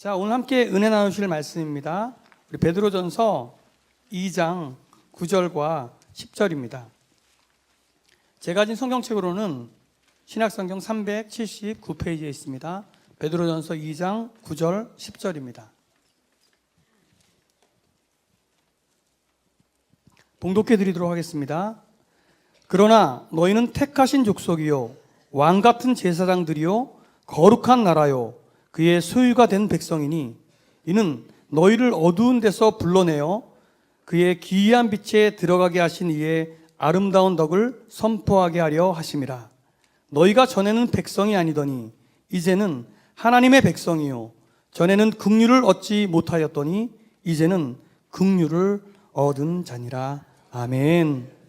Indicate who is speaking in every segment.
Speaker 1: 자, 오늘 함께 은혜 나누실 말씀입니다. 우리 베드로전서 2장 9절과 10절입니다. 제가 가진 성경책으로는 신약성경 379페이지에 있습니다. 베드로전서 2장 9절 10절입니다. 봉독해 드리도록 하겠습니다. 그러나 너희는 택하신 족속이요 왕같은 제사장들이요 거룩한 나라요 그의 소유가 된 백성이니 이는 너희를 어두운 데서 불러내어 그의 기이한 빛에 들어가게 하신 이의 아름다운 덕을 선포하게 하려 하심이라. 너희가 전에는 백성이 아니더니 이제는 하나님의 백성이요 전에는 긍휼을 얻지 못하였더니 이제는 긍휼을 얻은 자니라. 아멘.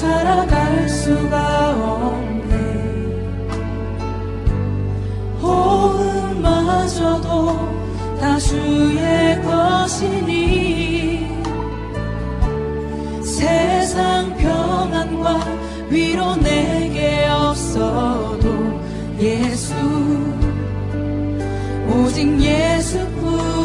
Speaker 2: 살아갈 수가 없네. 호흡마저도 다 주의 것이니 세상 평안과 위로 내게 없어도 예수 오직 예수뿐이네.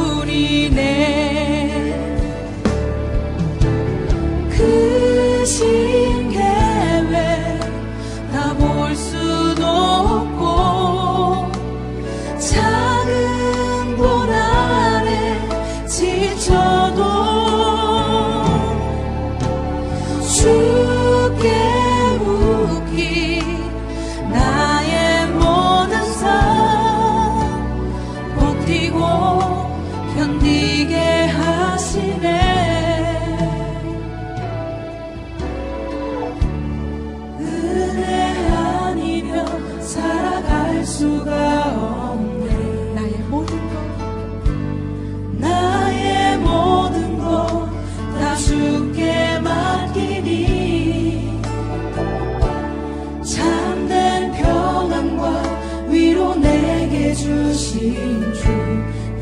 Speaker 2: 주신 주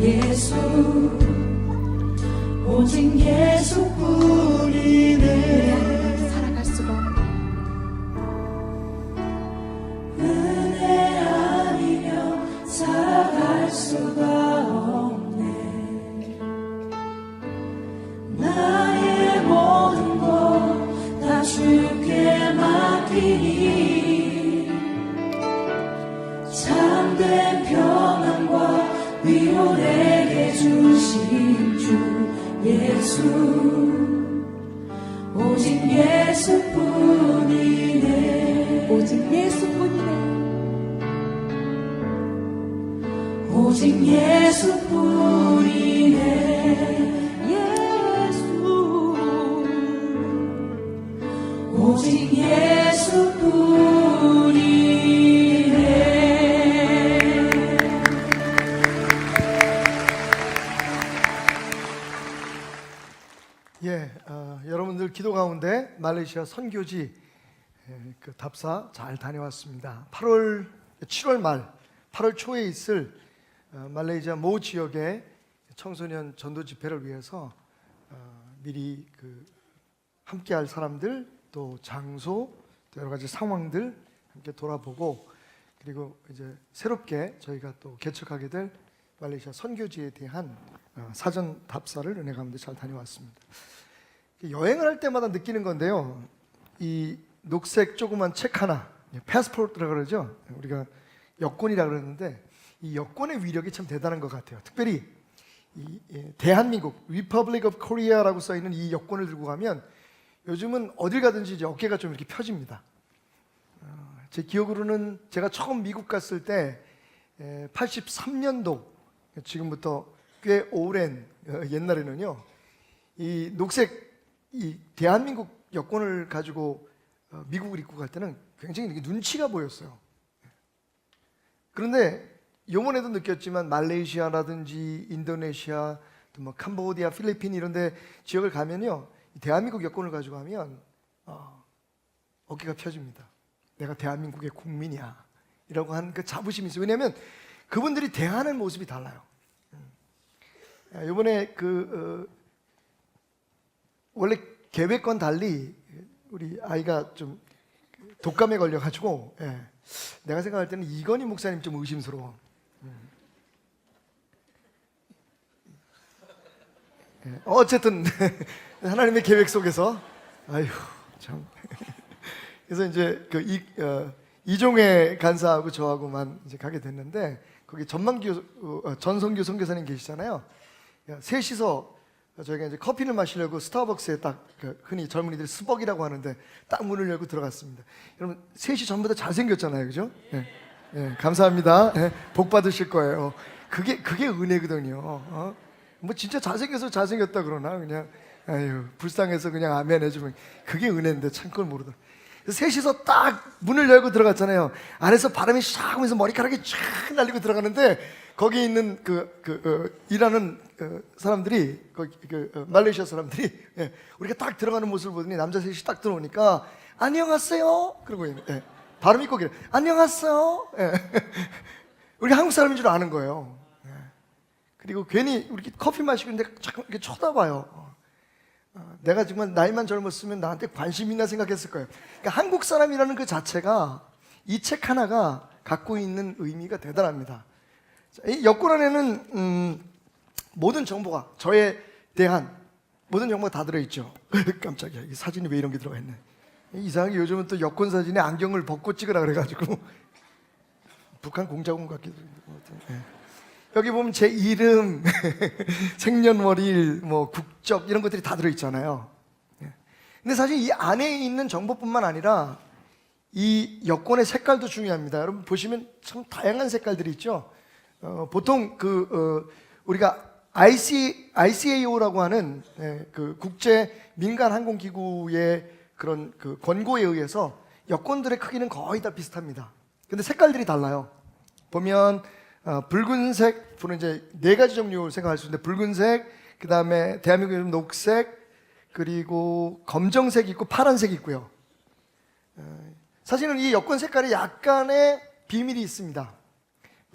Speaker 2: 예수 오직 예수뿐이네
Speaker 3: 살아갈 수가 없네.
Speaker 2: 은혜 아니면 살아갈 수가 없네 나의 모든 것 다 주께 맡기니 참된 평안과 위로 내게 주신 주 예수 오직 예수뿐이네
Speaker 3: 오직 예수뿐이네.
Speaker 2: 오직 예수뿐이네 오직 예수뿐이네
Speaker 4: 여러분들 기도 가운데 말레이시아 선교지 그 답사 잘 다녀왔습니다. 7월 말 8월 초에 있을 말레이시아 모 지역의 청소년 전도 집회를 위해서 미리 함께할 사람들 또 장소 또 여러 가지 상황들 함께 돌아보고 그리고 이제 새롭게 저희가 또 개척하게 될 말레이시아 선교지에 대한 사전 답사를 은혜 가운데 잘 다녀왔습니다. 여행을 할 때마다 느끼는 건데요. 이 녹색 조그만 책 하나, 패스포트라고 그러죠. 우리가 여권이라고 그러는데 이 여권의 위력이 참 대단한 것 같아요. 특별히 이 대한민국 Republic of Korea라고 써 있는 이 여권을 들고 가면 요즘은 어딜 가든지 이제 어깨가 좀 이렇게 펴집니다. 제 기억으로는 제가 처음 미국 갔을 때 83년도 지금부터 꽤 오랜 옛날에는요. 이 녹색 이 대한민국 여권을 가지고 미국을 입고 갈 때는 굉장히 이렇게 눈치가 보였어요. 그런데 요번에도 느꼈지만 말레이시아라든지 인도네시아, 또 뭐 캄보디아, 필리핀 이런 데 지역을 가면요. 이 대한민국 여권을 가지고 가면 어깨가 펴집니다. 내가 대한민국의 국민이야. 이라고 하는 그 자부심이 있어요. 왜냐하면 그분들이 대하는 모습이 달라요. 요번에 원래 계획과는 달리 우리 아이가 좀 독감에 걸려가지고 내가 생각할 때는 이건희 목사님 좀 의심스러워. 어쨌든 하나님의 계획 속에서 아휴 참. 그래서 이제 이종혜 간사하고 저하고만 이제 가게 됐는데 거기 전성규 선교사님 계시잖아요. 셋이서 저희가 이제 커피를 마시려고 스타벅스에 딱 흔히 젊은이들이 스벅이라고 하는데 딱 문을 열고 들어갔습니다. 여러분 셋이 전부 다 잘생겼잖아요, 그죠? 감사합니다. 복 받으실 거예요. 그게 은혜거든요. 뭐 진짜 잘생겨서 잘생겼다 그러나 그냥 아유 불쌍해서 그냥 아멘 해주면 그게 은혜인데 참 그걸 모르다. 셋이서 딱 문을 열고 들어갔잖아요. 안에서 바람이 샥 하면서 머리카락이 쫙 날리고 들어가는데 거기 있는 일하는 사람들이 말레이시아 사람들이 우리가 딱 들어가는 모습을 보더니 남자 셋이 딱 들어오니까 안녕하세요 그러고 발음 있고 그래 안녕하세요. 우리가 한국 사람인 줄 아는 거예요. 그리고 괜히 우리 커피 마시고 있는데 자꾸 이렇게 쳐다봐요. 내가 정말 나이만 젊었으면 나한테 관심 있나 생각했을 거예요. 그러니까 한국 사람이라는 그 자체가 이 책 하나가 갖고 있는 의미가 대단합니다. 이 여권 안에는 모든 정보가 저에 대한 모든 정보가 다 들어있죠. 깜짝이야, 이 사진이 왜 이런 게 들어가 있네. 이상하게 요즘은 또 여권 사진에 안경을 벗고 찍으라 그래가지고 북한 공작원 같기도 하고. 여기 보면 제 이름, 생년월일, 뭐 국적 이런 것들이 다 들어있잖아요. 근데 사실 이 안에 있는 정보뿐만 아니라 이 여권의 색깔도 중요합니다. 여러분 보시면 참 다양한 색깔들이 있죠. 보통 우리가 ICAO라고 하는 그 국제 민간 항공 기구의 그런 그 권고에 의해서 여권들의 크기는 거의 다 비슷합니다. 근데 색깔들이 달라요. 보면 붉은색, 저는 이제 4가지 종류 생각할 수 있는데 붉은색, 그 다음에 대한민국은 녹색, 그리고 검정색이 있고 파란색이 있고요. 사실은 이 여권 색깔에 약간의 비밀이 있습니다.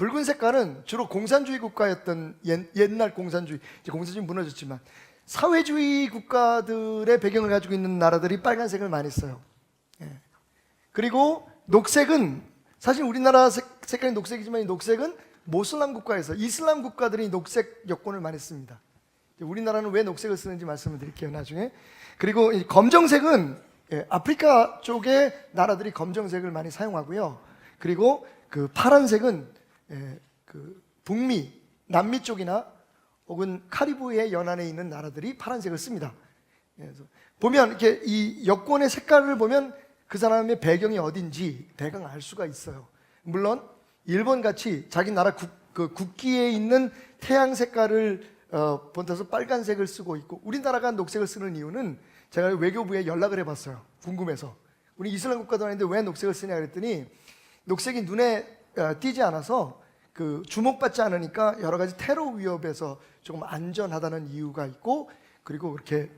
Speaker 4: 붉은 색깔은 주로 공산주의 국가였던 옛날 공산주의, 이제 공산주의 무너졌지만 사회주의 국가들의 배경을 가지고 있는 나라들이 빨간색을 많이 써요. 예. 그리고 녹색은 사실 우리나라 색깔이 녹색이지만 이 녹색은 모슬람 국가에서 이슬람 국가들이 녹색 여권을 많이 씁니다. 우리나라는 왜 녹색을 쓰는지 말씀을 드릴게요, 나중에. 그리고 이 검정색은 아프리카 쪽의 나라들이 검정색을 많이 사용하고요. 그리고 그 파란색은 그 북미, 남미 쪽이나 혹은 카리브해 연안에 있는 나라들이 파란색을 씁니다. 그래서 보면 이렇게 이 여권의 색깔을 보면 그 사람의 배경이 어딘지 대강 알 수가 있어요. 물론 일본 같이 자기 나라 국기에 있는 태양 색깔을 본따서 빨간색을 쓰고 있고, 우리나라가 녹색을 쓰는 이유는 제가 외교부에 연락을 해봤어요. 궁금해서. 우리 이슬람 국가도 아닌데 왜 녹색을 쓰냐 그랬더니 녹색이 눈에 띄지 않아서 그 주목받지 않으니까 여러 가지 테러 위협에서 조금 안전하다는 이유가 있고, 그리고 그렇게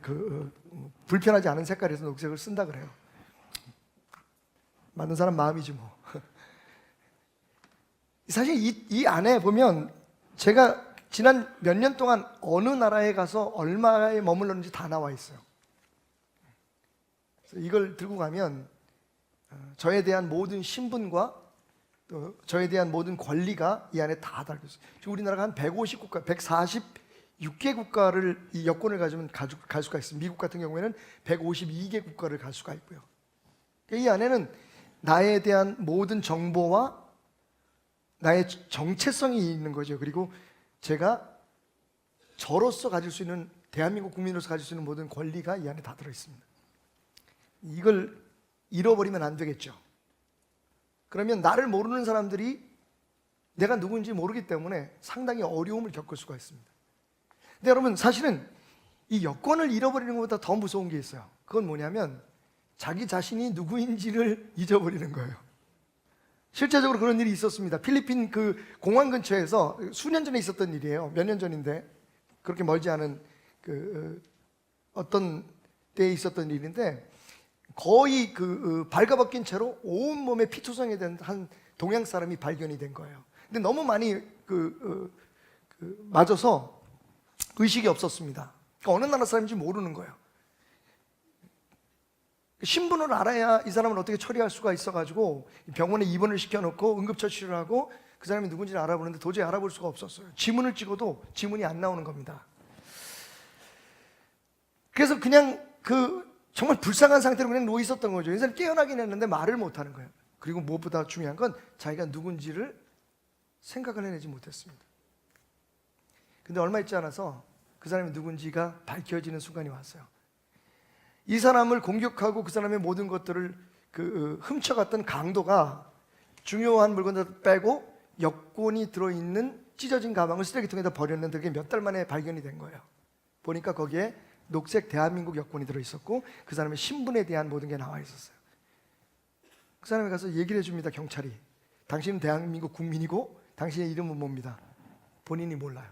Speaker 4: 불편하지 않은 색깔에서 녹색을 쓴다 그래요. 맞는 사람 마음이지 뭐. 사실 이 안에 보면 제가 지난 몇 년 동안 어느 나라에 가서 얼마에 머물렀는지 다 나와 있어요. 그래서 이걸 들고 가면 저에 대한 모든 신분과 또 저에 대한 모든 권리가 이 안에 다 달려 있어요. 지금 우리나라가 한 150국가, 146개 국가를 이 여권을 가지면 갈 수가 있습니다. 미국 같은 경우에는 152개 국가를 갈 수가 있고요. 이 안에는 나에 대한 모든 정보와 나의 정체성이 있는 거죠. 그리고 제가 저로서 가질 수 있는, 대한민국 국민으로서 가질 수 있는 모든 권리가 이 안에 다 들어있습니다. 이걸 잃어버리면 안 되겠죠. 그러면 나를 모르는 사람들이 내가 누구인지 모르기 때문에 상당히 어려움을 겪을 수가 있습니다. 근데 여러분, 사실은 이 여권을 잃어버리는 것보다 더 무서운 게 있어요. 그건 뭐냐면 자기 자신이 누구인지를 잊어버리는 거예요. 실제적으로 그런 일이 있었습니다. 필리핀 그 공항 근처에서 수년 전에 있었던 일이에요. 몇 년 전인데, 그렇게 멀지 않은 어떤 때에 있었던 일인데, 거의 발가벗긴 채로 온몸에 피투성이 된 한 동양 사람이 발견이 된 거예요. 근데 너무 많이 맞아서 의식이 없었습니다. 그러니까 어느 나라 사람인지 모르는 거예요. 신분을 알아야 이 사람을 어떻게 처리할 수가 있어가지고 병원에 입원을 시켜놓고 응급처치를 하고 그 사람이 누군지를 알아보는데 도저히 알아볼 수가 없었어요. 지문을 찍어도 지문이 안 나오는 겁니다. 그래서 그냥 정말 불쌍한 상태로 그냥 누워 있었던 거죠. 이 사람이 깨어나긴 했는데 말을 못하는 거예요. 그리고 무엇보다 중요한 건 자기가 누군지를 생각을 해내지 못했습니다. 근데 얼마 있지 않아서 그 사람이 누군지가 밝혀지는 순간이 왔어요. 이 사람을 공격하고 그 사람의 모든 것들을 훔쳐갔던 강도가 중요한 물건들을 빼고 여권이 들어있는 찢어진 가방을 쓰레기통에다 버렸는데 그게 몇 달 만에 발견이 된 거예요. 보니까 거기에 녹색 대한민국 여권이 들어있었고 그 사람의 신분에 대한 모든 게 나와 있었어요. 그 사람이 가서 얘기를 해줍니다. 경찰이. 당신은 대한민국 국민이고 당신의 이름은 뭡니다. 본인이 몰라요.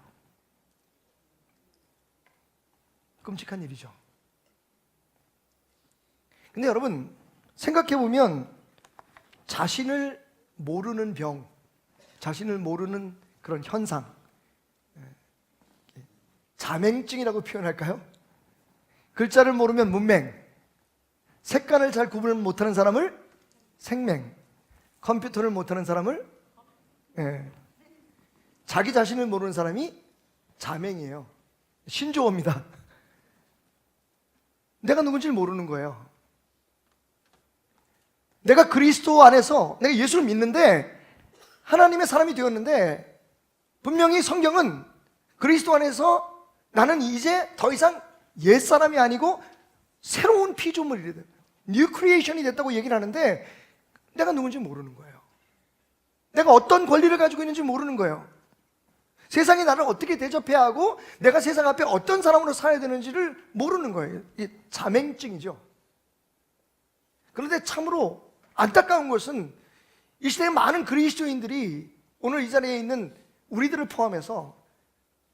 Speaker 4: 끔찍한 일이죠. 근데 여러분, 생각해보면 자신을 모르는 병, 자신을 모르는 그런 현상, 자맹증이라고 표현할까요? 글자를 모르면 문맹, 색깔을 잘 구분을 못하는 사람을 생맹, 컴퓨터를 못하는 사람을 자기 자신을 모르는 사람이 자맹이에요. 신조어입니다. 내가 누군지를 모르는 거예요. 내가 그리스도 안에서 내가 예수를 믿는데 하나님의 사람이 되었는데 분명히 성경은 그리스도 안에서 나는 이제 더 이상 옛사람이 아니고 새로운 피조물이 됐다, 뉴 크리에이션이 됐다고 얘기를 하는데 내가 누군지 모르는 거예요. 내가 어떤 권리를 가지고 있는지 모르는 거예요. 세상이 나를 어떻게 대접해야 하고 내가 세상 앞에 어떤 사람으로 살아야 되는지를 모르는 거예요. 이 자맹증이죠. 그런데 참으로 안타까운 것은 이 시대의 많은 그리스도인들이 오늘 이 자리에 있는 우리들을 포함해서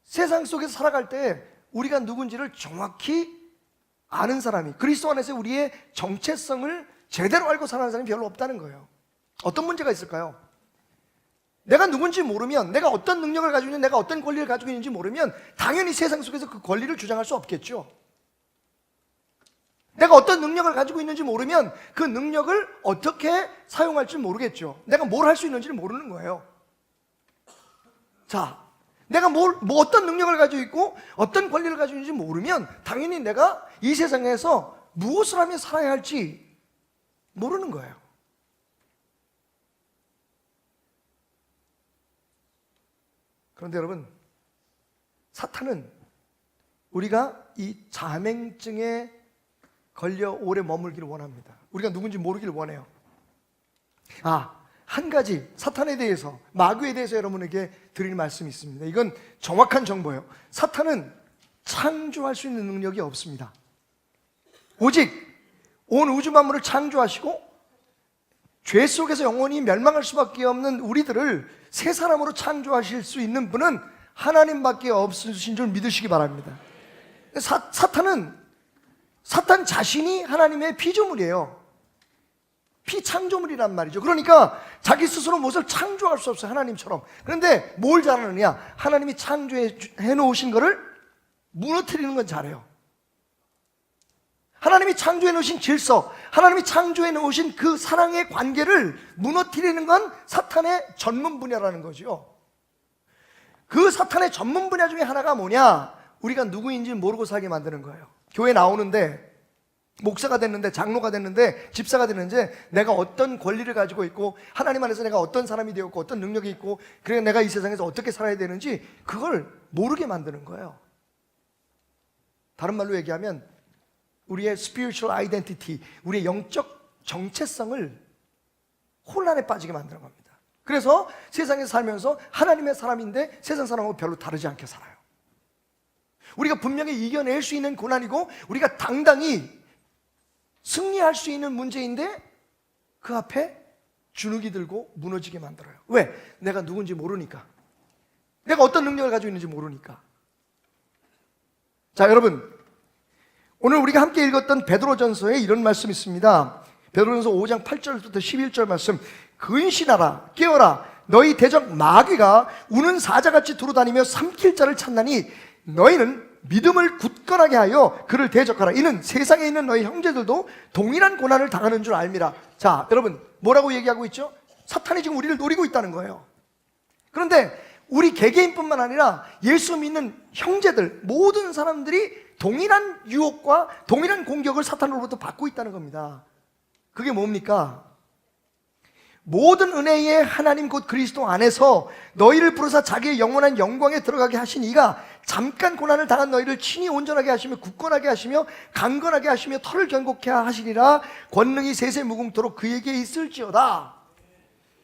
Speaker 4: 세상 속에서 살아갈 때 우리가 누군지를 정확히 아는 사람이, 그리스도 안에서 우리의 정체성을 제대로 알고 살아가는 사람이 별로 없다는 거예요. 어떤 문제가 있을까요? 내가 누군지 모르면, 내가 어떤 능력을 가지고 있는지, 내가 어떤 권리를 가지고 있는지 모르면 당연히 세상 속에서 그 권리를 주장할 수 없겠죠. 내가 어떤 능력을 가지고 있는지 모르면 그 능력을 어떻게 사용할지 모르겠죠. 내가 뭘 할 수 있는지를 모르는 거예요. 자, 내가 어떤 능력을 가지고 있고 어떤 권리를 가지고 있는지 모르면 당연히 내가 이 세상에서 무엇을 하며 살아야 할지 모르는 거예요. 그런데 여러분, 사탄은 우리가 이 자맹증에 걸려 오래 머물기를 원합니다. 우리가 누군지 모르기를 원해요. 한 가지 사탄에 대해서, 마귀에 대해서 여러분에게 드릴 말씀이 있습니다. 이건 정확한 정보예요. 사탄은 창조할 수 있는 능력이 없습니다. 오직 온 우주 만물을 창조하시고 죄 속에서 영원히 멸망할 수밖에 없는 우리들을 새 사람으로 창조하실 수 있는 분은 하나님밖에 없으신 줄 믿으시기 바랍니다. 사탄 자신이 하나님의 피조물이에요. 피창조물이란 말이죠. 그러니까 자기 스스로 무엇을 창조할 수 없어요, 하나님처럼. 그런데 뭘 잘하느냐? 하나님이 창조해 놓으신 것을 무너뜨리는 건 잘해요. 하나님이 창조해 놓으신 질서, 하나님이 창조해 놓으신 그 사랑의 관계를 무너뜨리는 건 사탄의 전문 분야라는 거죠. 그 사탄의 전문 분야 중에 하나가 뭐냐? 우리가 누구인지 모르고 살게 만드는 거예요. 교회 나오는데, 목사가 됐는데, 장로가 됐는데, 집사가 됐는데, 내가 어떤 권리를 가지고 있고 하나님 안에서 내가 어떤 사람이 되었고 어떤 능력이 있고, 그래 내가 이 세상에서 어떻게 살아야 되는지 그걸 모르게 만드는 거예요. 다른 말로 얘기하면 우리의 spiritual identity, 우리의 영적 정체성을 혼란에 빠지게 만드는 겁니다. 그래서 세상에서 살면서 하나님의 사람인데 세상 사람하고 별로 다르지 않게 살아요. 우리가 분명히 이겨낼 수 있는 고난이고 우리가 당당히 승리할 수 있는 문제인데 그 앞에 주눅이 들고 무너지게 만들어요. 왜? 내가 누군지 모르니까. 내가 어떤 능력을 가지고 있는지 모르니까. 자, 여러분, 오늘 우리가 함께 읽었던 베드로전서에 이런 말씀이 있습니다. 베드로전서 5장 8절부터 11절 말씀. 근신하라, 깨어라, 너희 대적 마귀가 우는 사자같이 두루다니며 삼킬 자를 찾나니 너희는 믿음을 굳건하게 하여 그를 대적하라. 이는 세상에 있는 너희 형제들도 동일한 고난을 당하는 줄 알미라. 자, 여러분, 뭐라고 얘기하고 있죠? 사탄이 지금 우리를 노리고 있다는 거예요. 그런데 우리 개개인뿐만 아니라 예수 믿는 형제들, 모든 사람들이 동일한 유혹과 동일한 공격을 사탄으로부터 받고 있다는 겁니다. 그게 뭡니까? 모든 은혜의 하나님 곧 그리스도 안에서 너희를 부르사 자기의 영원한 영광에 들어가게 하신 이가 잠깐 고난을 당한 너희를 친히 온전하게 하시며 굳건하게 하시며 강건하게 하시며 털을 견고케 하시리라. 권능이 세세 무궁토록 그에게 있을지어다.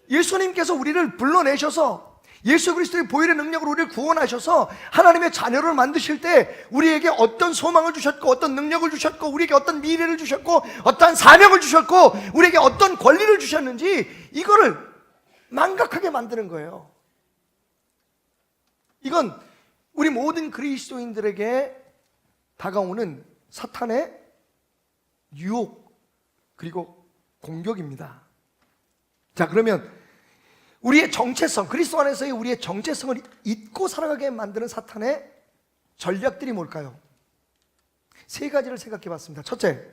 Speaker 4: 예수님께서 우리를 불러내셔서 예수 그리스도의 보혈의 능력으로 우리를 구원하셔서 하나님의 자녀를 만드실 때 우리에게 어떤 소망을 주셨고 어떤 능력을 주셨고 우리에게 어떤 미래를 주셨고 어떠한 사명을 주셨고 우리에게 어떤 권리를 주셨는지 이거를 망각하게 만드는 거예요. 이건 우리 모든 그리스도인들에게 다가오는 사탄의 유혹 그리고 공격입니다. 자, 그러면 우리의 정체성, 그리스도 안에서의 우리의 정체성을 잊고 살아가게 만드는 사탄의 전략들이 뭘까요? 세 가지를 생각해 봤습니다. 첫째,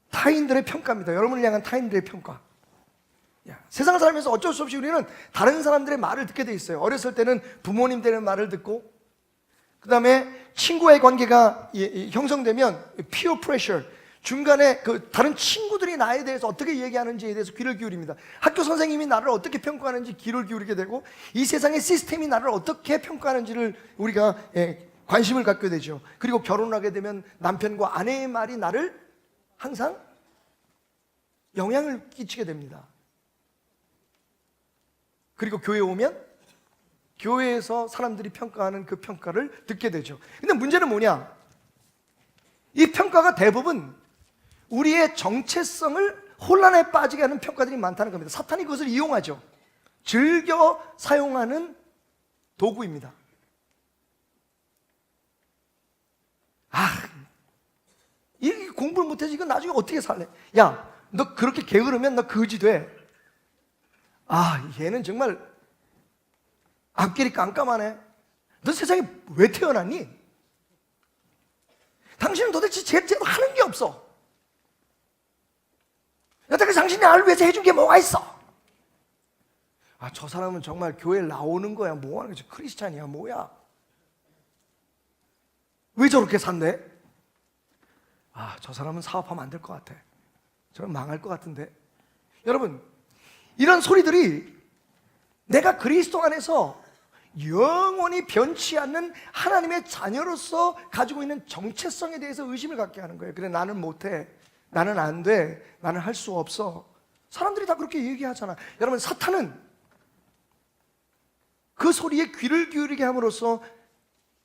Speaker 4: 타인들의 평가입니다. 여러분을 향한 타인들의 평가. 세상을 살면서 어쩔 수 없이 우리는 다른 사람들의 말을 듣게 돼 있어요. 어렸을 때는 부모님들의 말을 듣고, 그 다음에 친구의 관계가 형성되면 peer pressure, 중간에 그 다른 친구들이 나에 대해서 어떻게 얘기하는지에 대해서 귀를 기울입니다. 학교 선생님이 나를 어떻게 평가하는지 귀를 기울이게 되고, 이 세상의 시스템이 나를 어떻게 평가하는지를 우리가 관심을 갖게 되죠. 그리고 결혼을 하게 되면 남편과 아내의 말이 나를 항상 영향을 끼치게 됩니다. 그리고 교회에 오면 교회에서 사람들이 평가하는 그 평가를 듣게 되죠. 근데 문제는 뭐냐? 이 평가가 대부분 우리의 정체성을 혼란에 빠지게 하는 평가들이 많다는 겁니다. 사탄이 그것을 이용하죠. 즐겨 사용하는 도구입니다. 이 공부를 못해서 이거 나중에 어떻게 살래? 야, 너 그렇게 게으르면 너 거지 돼. 얘는 정말 앞길이 깜깜하네. 너 세상에 왜 태어났니? 당신은 도대체 제대로 하는 게 없어. 여태까지 당신이 나를 위해서 해준 게 뭐가 있어? 아, 저 사람은 정말 교회에 나오는 거야, 뭐 하는 거지? 크리스찬이야, 뭐야? 왜 저렇게 산대? 아, 저 사람은 사업하면 안 될 것 같아. 저는 망할 것 같은데. 여러분, 이런 소리들이 내가 그리스도 안에서 영원히 변치 않는 하나님의 자녀로서 가지고 있는 정체성에 대해서 의심을 갖게 하는 거예요. 그래, 나는 못해, 나는 안 돼, 나는 할 수 없어. 사람들이 다 그렇게 얘기하잖아. 여러분, 사탄은 그 소리에 귀를 기울이게 함으로써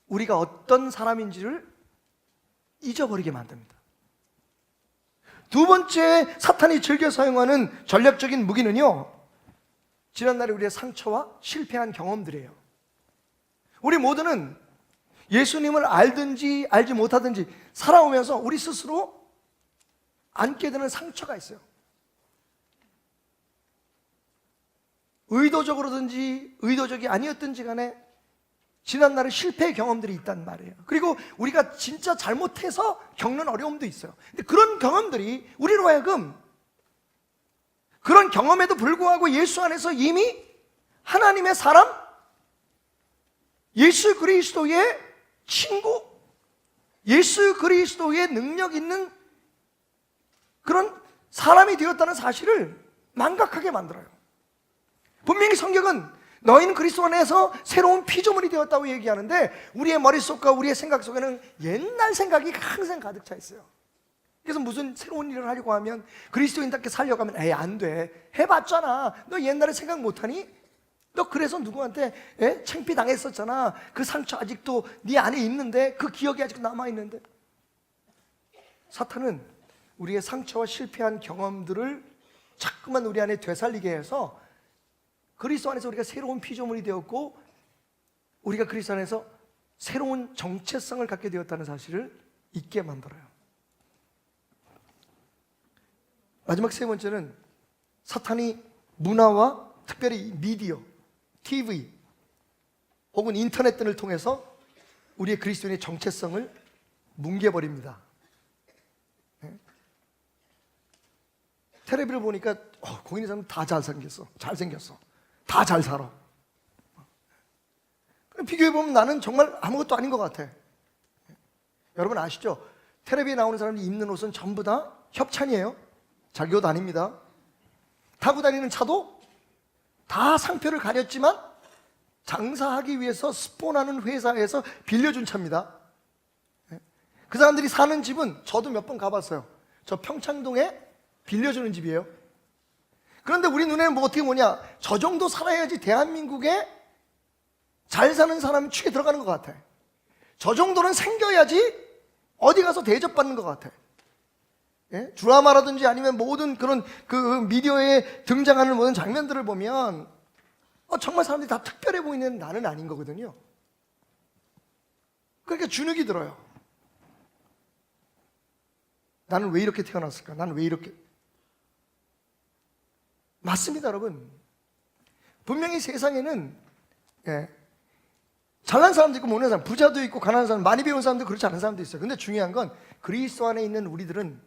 Speaker 4: 우리가 어떤 사람인지를 잊어버리게 만듭니다. 두 번째 사탄이 즐겨 사용하는 전략적인 무기는요, 지난날에 우리의 상처와 실패한 경험들이에요. 우리 모두는 예수님을 알든지 알지 못하든지 살아오면서 우리 스스로 안게 되는 상처가 있어요. 의도적으로든지 의도적이 아니었든지 간에 지난날의 실패의 경험들이 있단 말이에요. 그리고 우리가 진짜 잘못해서 겪는 어려움도 있어요. 근데 그런 경험들이 우리로 하여금 그런 경험에도 불구하고 예수 안에서 이미 하나님의 사람, 예수 그리스도의 친구, 예수 그리스도의 능력 있는 그런 사람이 되었다는 사실을 망각하게 만들어요. 분명히 성경은 너희는 그리스도 안에서 새로운 피조물이 되었다고 얘기하는데 우리의 머릿속과 우리의 생각 속에는 옛날 생각이 항상 가득 차 있어요. 그래서 무슨 새로운 일을 하려고 하면 그리스도인답게 살려고 하면 에이, 안 돼. 해봤잖아. 너 옛날에 생각 못하니? 너 그래서 누구한테 창피당했었잖아. 그 상처 아직도 네 안에 있는데, 그 기억이 아직도 남아있는데. 사탄은 우리의 상처와 실패한 경험들을 자꾸만 우리 안에 되살리게 해서 그리스도 안에서 우리가 새로운 피조물이 되었고 우리가 그리스도 안에서 새로운 정체성을 갖게 되었다는 사실을 잊게 만들어요. 마지막 세 번째는 사탄이 문화와 특별히 미디어, TV 혹은 인터넷 등을 통해서 우리의 그리스도인의 정체성을 뭉개버립니다. 텔레비를 보니까 거기 있는 사람 다 잘생겼어. 다 잘 살아. 비교해보면 나는 정말 아무것도 아닌 것 같아. 여러분 아시죠? 텔레비에 나오는 사람들이 입는 옷은 전부 다 협찬이에요. 자기 옷 아닙니다. 타고 다니는 차도 다 상표를 가렸지만 장사하기 위해서 스폰하는 회사에서 빌려준 차입니다. 그 사람들이 사는 집은 저도 몇 번 가봤어요. 저 평창동에 빌려주는 집이에요. 그런데 우리 눈에는 뭐 어떻게 보냐, 저 정도 살아야지 대한민국에 잘 사는 사람이 축에 들어가는 것 같아. 저 정도는 생겨야지 어디 가서 대접받는 것 같아. 드라마라든지 아니면 모든 그런 그 미디어에 등장하는 모든 장면들을 보면 정말 사람들이 다 특별해 보이는 나는 아닌 거거든요. 그러니까 주눅이 들어요. 나는 왜 이렇게 태어났을까? 나는 왜 이렇게. 맞습니다, 여러분. 분명히 세상에는 잘난 사람도 있고 못난 사람, 부자도 있고 가난한 사람, 많이 배운 사람도 그렇지 않은 사람도 있어요. 근데 중요한 건 그리스도 안에 있는 우리들은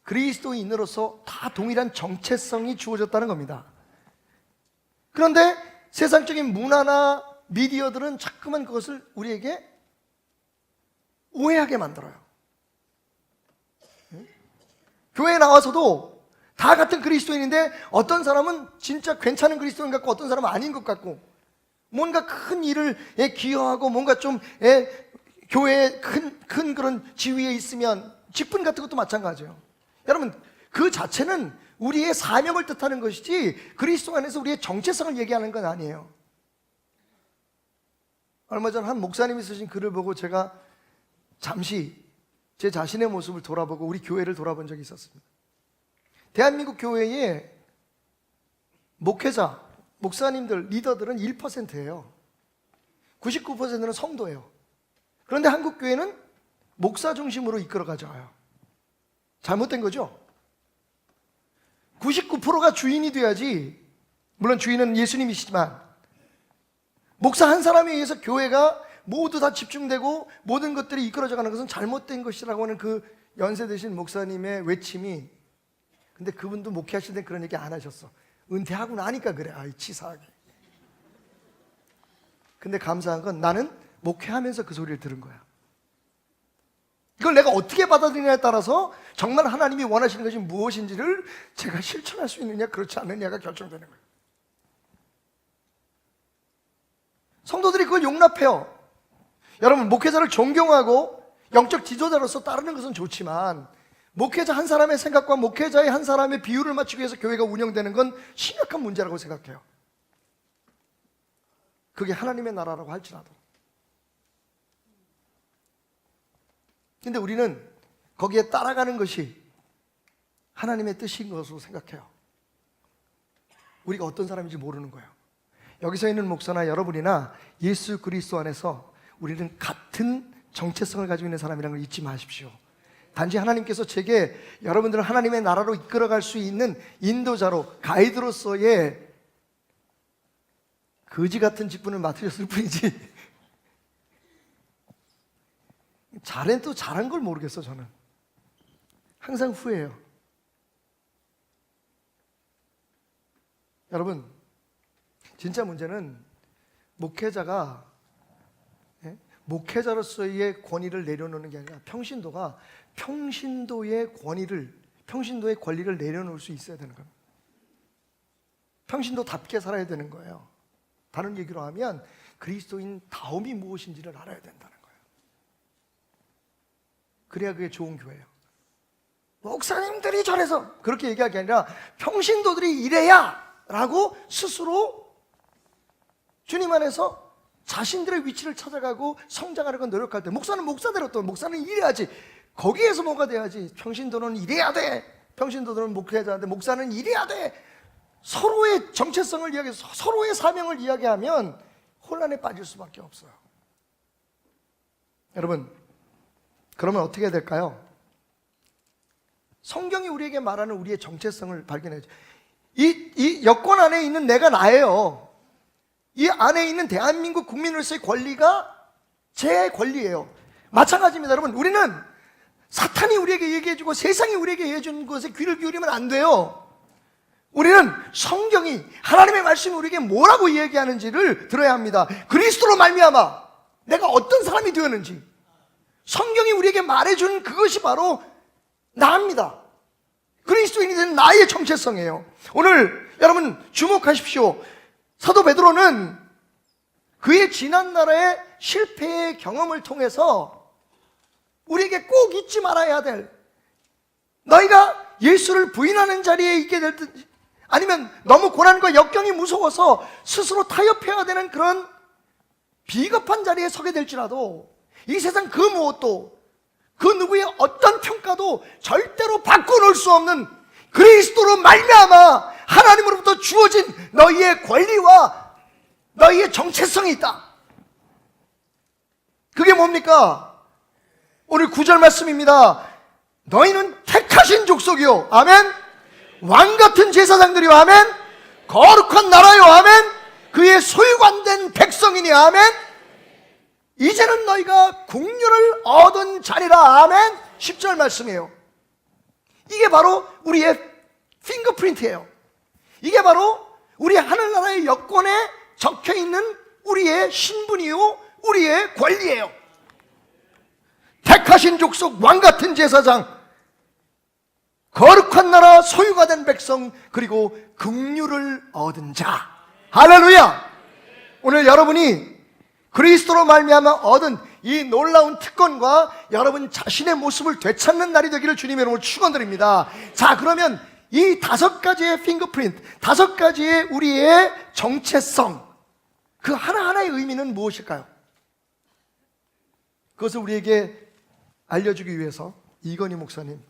Speaker 4: 그리스도인으로서 다 동일한 정체성이 주어졌다는 겁니다. 그런데 세상적인 문화나 미디어들은 자꾸만 그것을 우리에게 오해하게 만들어요. 교회에 나와서도 다 같은 그리스도인인데 어떤 사람은 진짜 괜찮은 그리스도인 같고 어떤 사람은 아닌 것 같고, 뭔가 큰 일을 기여하고 뭔가 좀 교회에 큰 그런 지위에 있으면 직분 같은 것도 마찬가지예요. 여러분, 그 자체는 우리의 사명을 뜻하는 것이지 그리스도 안에서 우리의 정체성을 얘기하는 건 아니에요. 얼마 전 한 목사님이 쓰신 글을 보고 제가 잠시 제 자신의 모습을 돌아보고 우리 교회를 돌아본 적이 있었습니다. 대한민국 교회의 목회자, 목사님들, 리더들은 1%예요. 99%는 성도예요. 그런데 한국 교회는 목사 중심으로 이끌어 가져가요. 잘못된 거죠? 99%가 주인이 돼야지, 물론 주인은 예수님이시지만 목사 한 사람에 의해서 교회가 모두 다 집중되고 모든 것들이 이끌어져 가는 것은 잘못된 것이라고 하는 그 연세 되신 목사님의 외침이, 근데 그분도 목회하실 때 그런 얘기 안 하셨어. 은퇴하고 나니까 그래. 아이 치사하게. 근데 감사한 건 나는 목회하면서 그 소리를 들은 거야. 이걸 내가 어떻게 받아들이냐에 따라서 정말 하나님이 원하시는 것이 무엇인지를 제가 실천할 수 있느냐 그렇지 않느냐가 결정되는 거예요. 성도들이 그걸 용납해요. 여러분, 목회자를 존경하고 영적 지도자로서 따르는 것은 좋지만 목회자 한 사람의 생각과 목회자의 한 사람의 비율을 맞추기 위해서 교회가 운영되는 건 심각한 문제라고 생각해요. 그게 하나님의 나라라고 할지라도. 근데 우리는 거기에 따라가는 것이 하나님의 뜻인 것으로 생각해요. 우리가 어떤 사람인지 모르는 거예요. 여기서 있는 목사나 여러분이나 예수 그리스도 안에서 우리는 같은 정체성을 가지고 있는 사람이라는 걸 잊지 마십시오. 단지 하나님께서 제게 여러분들을 하나님의 나라로 이끌어갈 수 있는 인도자로, 가이드로서의 거지 같은 직분을 맡으셨을 뿐이지 잘해도 잘한 걸 모르겠어. 저는 항상 후회해요. 여러분, 진짜 문제는 목회자가 목회자로서의 권위를 내려놓는 게 아니라 평신도의 권리를 내려놓을 수 있어야 되는 겁니다. 평신도답게 살아야 되는 거예요. 다른 얘기로 하면 그리스도인 다움이 무엇인지를 알아야 된다는 거예요. 그래야 그게 좋은 교회예요. 목사님들이 저래서 그렇게 얘기할 게 아니라 평신도들이 이래야 라고 스스로 주님 안에서 자신들의 위치를 찾아가고 성장하려고 노력할 때, 목사는 목사대로 또 목사는 이래야지, 거기에서 뭐가 돼야지, 평신도는 이래야 돼, 평신도들은 목회자인데 목사는 이래야 돼, 서로의 정체성을 이야기해서 서로의 사명을 이야기하면 혼란에 빠질 수밖에 없어요. 여러분, 그러면 어떻게 해야 될까요? 성경이 우리에게 말하는 우리의 정체성을 발견해야죠. 이 여권 안에 있는 내가 나예요. 이 안에 있는 대한민국 국민으로서의 권리가 제 권리예요. 마찬가지입니다. 여러분, 우리는 사탄이 우리에게 얘기해주고 세상이 우리에게 얘기해준 것에 귀를 기울이면 안 돼요. 우리는 성경이, 하나님의 말씀이 우리에게 뭐라고 얘기하는지를 들어야 합니다. 그리스도로 말미암아 내가 어떤 사람이 되었는지 성경이 우리에게 말해준 그것이 바로 나입니다. 그리스도인이 된 나의 정체성이에요. 오늘 여러분 주목하십시오. 사도 베드로는 그의 지난 날의 실패의 경험을 통해서 우리에게 꼭 잊지 말아야 될, 너희가 예수를 부인하는 자리에 있게 될 듯, 아니면 너무 고난과 역경이 무서워서 스스로 타협해야 되는 그런 비겁한 자리에 서게 될지라도 이 세상 그 무엇도, 그 누구의 어떤 평가도 절대로 바꿔놓을 수 없는 그리스도로 말미암아 하나님으로부터 주어진 너희의 권리와 너희의 정체성이 있다. 그게 뭡니까? 오늘 9절 말씀입니다. 너희는 택하신 족속이요, 아멘. 왕같은 제사장들이요, 아멘. 거룩한 나라요, 아멘. 그의 소유관된 백성이니, 아멘. 이제는 너희가 국류를 얻은 자리라, 아멘. 10절 말씀이에요. 이게 바로 우리의 핑거프린트예요. 이게 바로 우리 하늘나라의 여권에 적혀있는 우리의 신분이요, 우리의 권리예요. 택하신 족속, 왕같은 제사장, 거룩한 나라, 소유가 된 백성, 그리고 긍휼을 얻은 자. 할렐루야. 오늘 여러분이 그리스도로 말미암아 얻은 이 놀라운 특권과 여러분 자신의 모습을 되찾는 날이 되기를 주님의 이름으로 축원드립니다. 자, 그러면 이 5가지의 핑거프린트, 5가지의 우리의 정체성, 그 하나하나의 의미는 무엇일까요? 그것을 우리에게 알려주기 위해서 이건희 목사님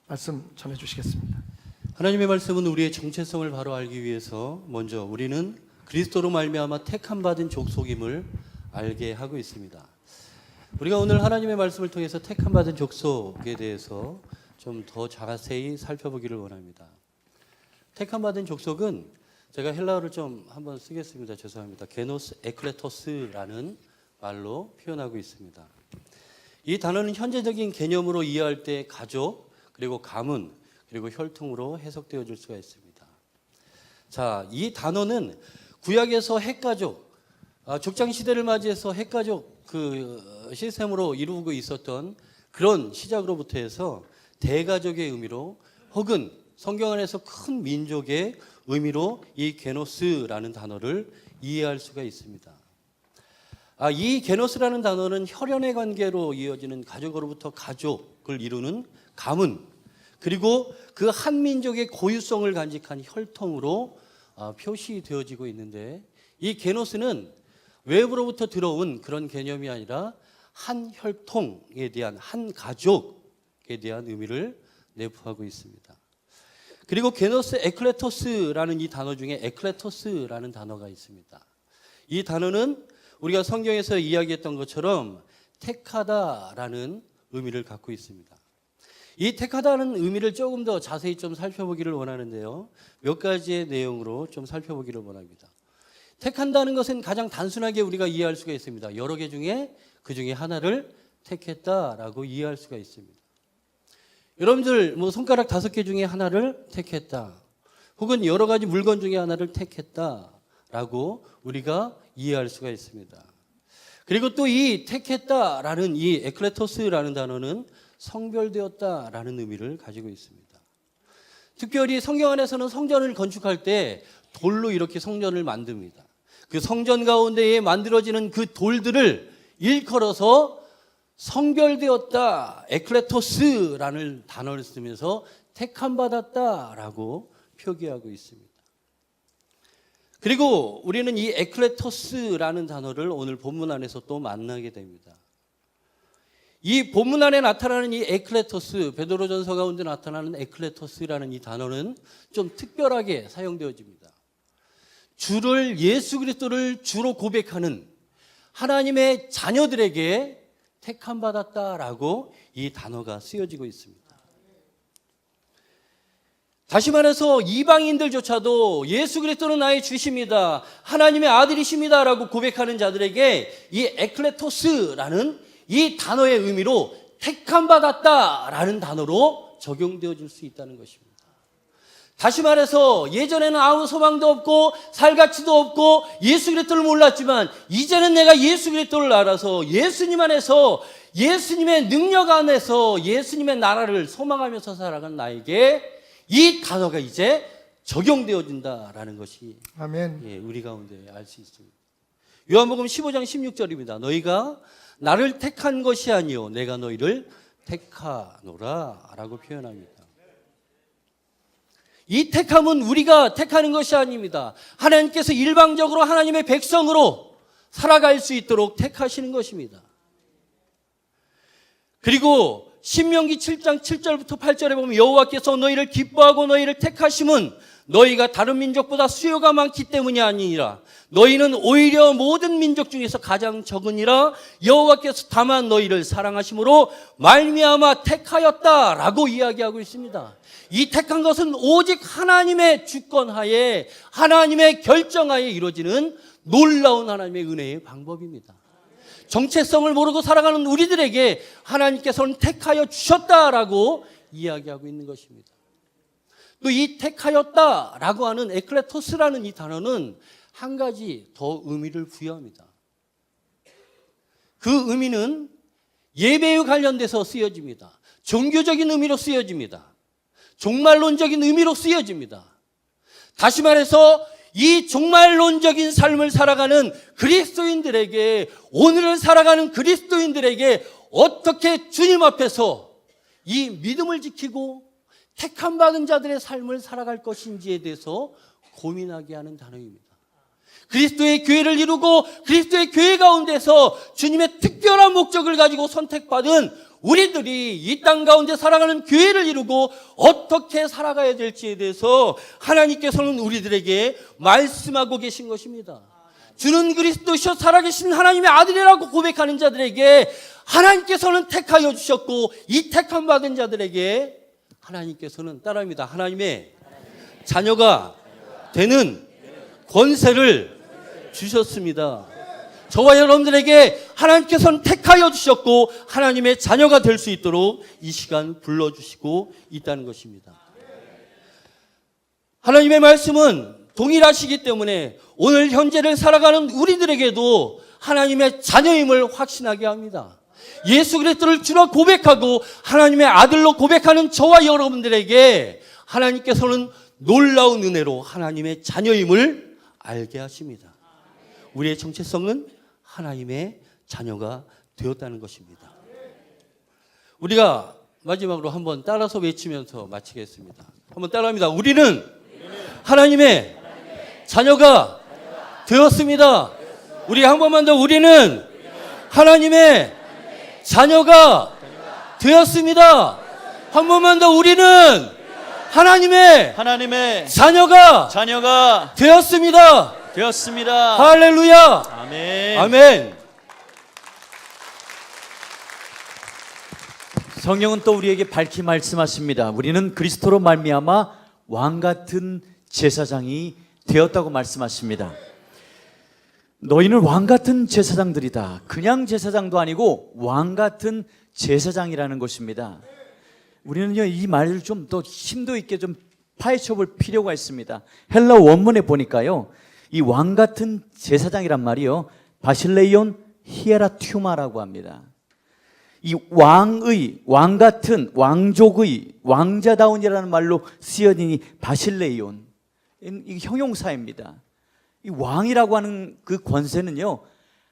Speaker 4: 말씀 전해주시겠습니다.
Speaker 5: 하나님의 말씀은 우리의 정체성을 바로 알기 위해서 먼저 우리는 그리스도로 말미암아 택함 받은 족속임을 알게 하고 있습니다. 우리가 오늘 하나님의 말씀을 통해서 택함 받은 족속에 대해서 좀 더 자세히 살펴보기를 원합니다. 택함 받은 족속은 제가 헬라어를 좀 한번 쓰겠습니다. 죄송합니다. 게노스 에클레토스라는 말로 표현하고 있습니다. 이 단어는 현재적인 개념으로 이해할 때 가족, 그리고 가문, 그리고 혈통으로 해석되어질 수가 있습니다. 자, 이 단어는 구약에서 핵가족, 족장 시대를 맞이해서 핵가족 그 시스템으로 이루고 있었던 그런 시작으로부터 해서 대가족의 의미로, 혹은 성경 안에서 큰 민족의 의미로 이 게노스라는 단어를 이해할 수가 있습니다. 이 게노스라는 단어는 혈연의 관계로 이어지는 가족으로부터 가족을 이루는 가문, 그리고 그 한 민족의 고유성을 간직한 혈통으로 표시되어지고 있는데, 이 게노스는 외부로부터 들어온 그런 개념이 아니라 한 혈통에 대한, 한 가족에 대한 의미를 내포하고 있습니다. 그리고 게노스 에클레토스라는 이 단어 중에 에클레토스라는 단어가 있습니다. 이 단어는 우리가 성경에서 이야기했던 것처럼 택하다라는 의미를 갖고 있습니다. 이 택하다는 의미를 조금 더 자세히 좀 살펴보기를 원하는데요. 몇 가지의 내용으로 좀 살펴보기를 원합니다. 택한다는 것은 가장 단순하게 우리가 이해할 수가 있습니다. 여러 개 중에 그 중에 하나를 택했다라고 이해할 수가 있습니다. 여러분들 손가락 5개 중에 하나를 택했다, 혹은 여러 가지 물건 중에 하나를 택했다라고 우리가 이해할 수가 있습니다. 그리고 또 이 택했다라는 이 에클레토스라는 단어는 성별되었다라는 의미를 가지고 있습니다. 특별히 성경 안에서는 성전을 건축할 때 돌로 이렇게 성전을 만듭니다. 그 성전 가운데에 만들어지는 그 돌들을 일컬어서 성별되었다, 에클레토스라는 단어를 쓰면서 택함받았다라고 표기하고 있습니다. 그리고 우리는 이 에클레토스라는 단어를 오늘 본문 안에서 또 만나게 됩니다. 이 본문 안에 나타나는 이 에클레토스, 베드로전서 가운데 나타나는 에클레토스라는 이 단어는 좀 특별하게 사용되어집니다. 예수 그리스도를 주로 고백하는 하나님의 자녀들에게 택함받았다라고 이 단어가 쓰여지고 있습니다. 다시 말해서 이방인들조차도 예수 그리스도는 나의 주십니다, 하나님의 아들이십니다라고 고백하는 자들에게 이 에클레토스라는 이 단어의 의미로 택함받았다라는 단어로 적용되어질 수 있다는 것입니다. 다시 말해서 예전에는 아무 소망도 없고 살가치도 없고 예수 그리스도를 몰랐지만, 이제는 내가 예수 그리스도를 알아서 예수님 안에서, 예수님의 능력 안에서 예수님의 나라를 소망하면서 살아간 나에게 이 단어가 이제 적용되어진다라는 것이
Speaker 4: 아멘.
Speaker 5: 우리 가운데 알 수 있습니다. 요한복음 15장 16절입니다. 너희가 나를 택한 것이 아니요 내가 너희를 택하노라 라고 표현합니다. 이 택함은 우리가 택하는 것이 아닙니다. 하나님께서 일방적으로 하나님의 백성으로 살아갈 수 있도록 택하시는 것입니다. 그리고 신명기 7장 7절부터 8절에 보면 여호와께서 너희를 기뻐하고 너희를 택하심은 너희가 다른 민족보다 수요가 많기 때문이 아니니라. 너희는 오히려 모든 민족 중에서 가장 적으니라. 여호와께서 다만 너희를 사랑하심으로 말미암아 택하였다라고 이야기하고 있습니다. 이 택한 것은 오직 하나님의 주권하에, 하나님의 결정하에 이루어지는 놀라운 하나님의 은혜의 방법입니다. 정체성을 모르고 살아가는 우리들에게 하나님께서는 택하여 주셨다라고 이야기하고 있는 것입니다. 또 이 택하였다라고 하는 에클레토스라는 이 단어는 한 가지 더 의미를 부여합니다. 그 의미는 예배에 관련돼서 쓰여집니다. 종교적인 의미로 쓰여집니다. 종말론적인 의미로 쓰여집니다. 다시 말해서 이 종말론적인 삶을 살아가는 그리스도인들에게, 오늘을 살아가는 그리스도인들에게 어떻게 주님 앞에서 이 믿음을 지키고 택함받은 자들의 삶을 살아갈 것인지에 대해서 고민하게 하는 단어입니다. 그리스도의 교회를 이루고 그리스도의 교회 가운데서 주님의 특별한 목적을 가지고 선택받은 우리들이 이 땅 가운데 살아가는 교회를 이루고 어떻게 살아가야 될지에 대해서 하나님께서는 우리들에게 말씀하고 계신 것입니다. 주는 그리스도시요 살아계신 하나님의 아들이라고 고백하는 자들에게 하나님께서는 택하여 주셨고, 이 택함 받은 자들에게 하나님께서는 따라합니다. 하나님의 자녀가 되는 권세를 주셨습니다. 저와 여러분들에게 하나님께서는 택하여 주셨고 하나님의 자녀가 될 수 있도록 이 시간 불러주시고 있다는 것입니다. 하나님의 말씀은 동일하시기 때문에 오늘 현재를 살아가는 우리들에게도 하나님의 자녀임을 확신하게 합니다. 예수 그리스도를 주로 고백하고 하나님의 아들로 고백하는 저와 여러분들에게 하나님께서는 놀라운 은혜로 하나님의 자녀임을 알게 하십니다. 우리의 정체성은 하나님의 자녀가 되었다는 것입니다. 우리가 마지막으로 한번 따라서 외치면서 마치겠습니다. 한번 따라합니다. 우리는 하나님의 자녀가 되었습니다. 우리 한 번만 더. 우리는 하나님의 자녀가 되었습니다. 한 번만 더. 우리는 하나님의 자녀가 되었습니다. 할렐루야.
Speaker 6: 아멘.
Speaker 5: 아멘.
Speaker 6: 성령은 또 우리에게 밝히 말씀하십니다. 우리는 그리스도로 말미암아 왕 같은 제사장이 되었다고 말씀하십니다. 너희는 왕 같은 제사장들이다. 그냥 제사장도 아니고 왕 같은 제사장이라는 것입니다. 우리는요, 이 말을 좀 더 심도 있게 좀 파헤쳐 볼 필요가 있습니다. 헬라 원문에 보니까요, 이 왕 같은 제사장이란 말이요, 바실레이온 히에라튜마라고 합니다. 이 왕의, 왕 같은, 왕족의, 왕자다운이라는 말로 쓰여진 이 바실레이온, 이 형용사입니다. 이 왕이라고 하는 그 권세는요,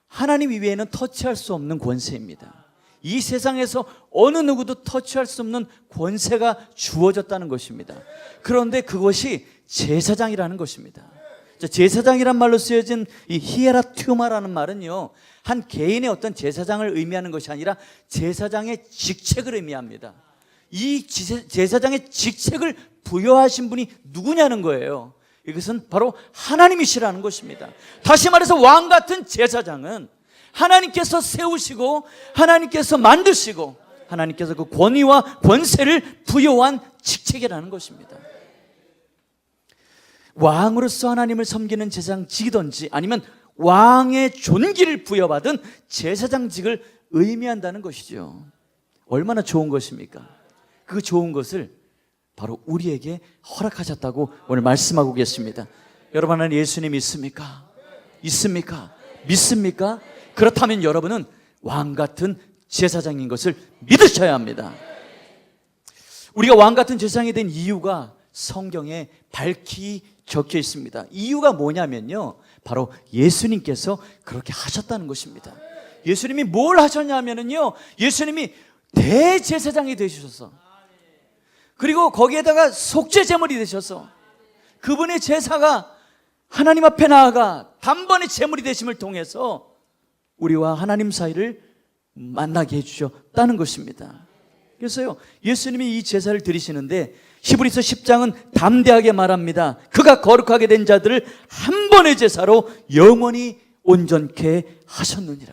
Speaker 6: 하나님 이외에는 터치할 수 없는 권세입니다. 이 세상에서 어느 누구도 터치할 수 없는 권세가 주어졌다는 것입니다. 그런데 그것이 제사장이라는 것입니다. 제사장이란 말로 쓰여진 이 히에라튜마라는 말은요, 한 개인의 어떤 제사장을 의미하는 것이 아니라 제사장의 직책을 의미합니다. 이 제사장의 직책을 부여하신 분이 누구냐는 거예요. 이것은 바로 하나님이시라는 것입니다. 다시 말해서 왕 같은 제사장은 하나님께서 세우시고 하나님께서 만드시고 하나님께서 그 권위와 권세를 부여한 직책이라는 것입니다. 왕으로서 하나님을 섬기는 제사장직이든지 아니면 왕의 존귀를 부여받은 제사장직을 의미한다는 것이죠. 얼마나 좋은 것입니까? 그 좋은 것을 바로 우리에게 허락하셨다고 오늘 말씀하고 계십니다. 여러분, 하나님 예수님 믿습니까? 있습니까? 믿습니까? 그렇다면 여러분은 왕 같은 제사장인 것을 믿으셔야 합니다. 우리가 왕 같은 제사장이 된 이유가 성경에 밝히 적혀 있습니다. 이유가 뭐냐면요, 바로 예수님께서 그렇게 하셨다는 것입니다. 예수님이 뭘 하셨냐면요, 예수님이 대제사장이 되셔서, 그리고 거기에다가 속죄 제물이 되셔서 그분의 제사가 하나님 앞에 나아가 단번에 제물이 되심을 통해서 우리와 하나님 사이를 만나게 해주셨다는 것입니다. 그래서요, 예수님이 이 제사를 드리시는데 히브리서 10장은 담대하게 말합니다. 그가 거룩하게 된 자들을 한 번의 제사로 영원히 온전케 하셨느니라.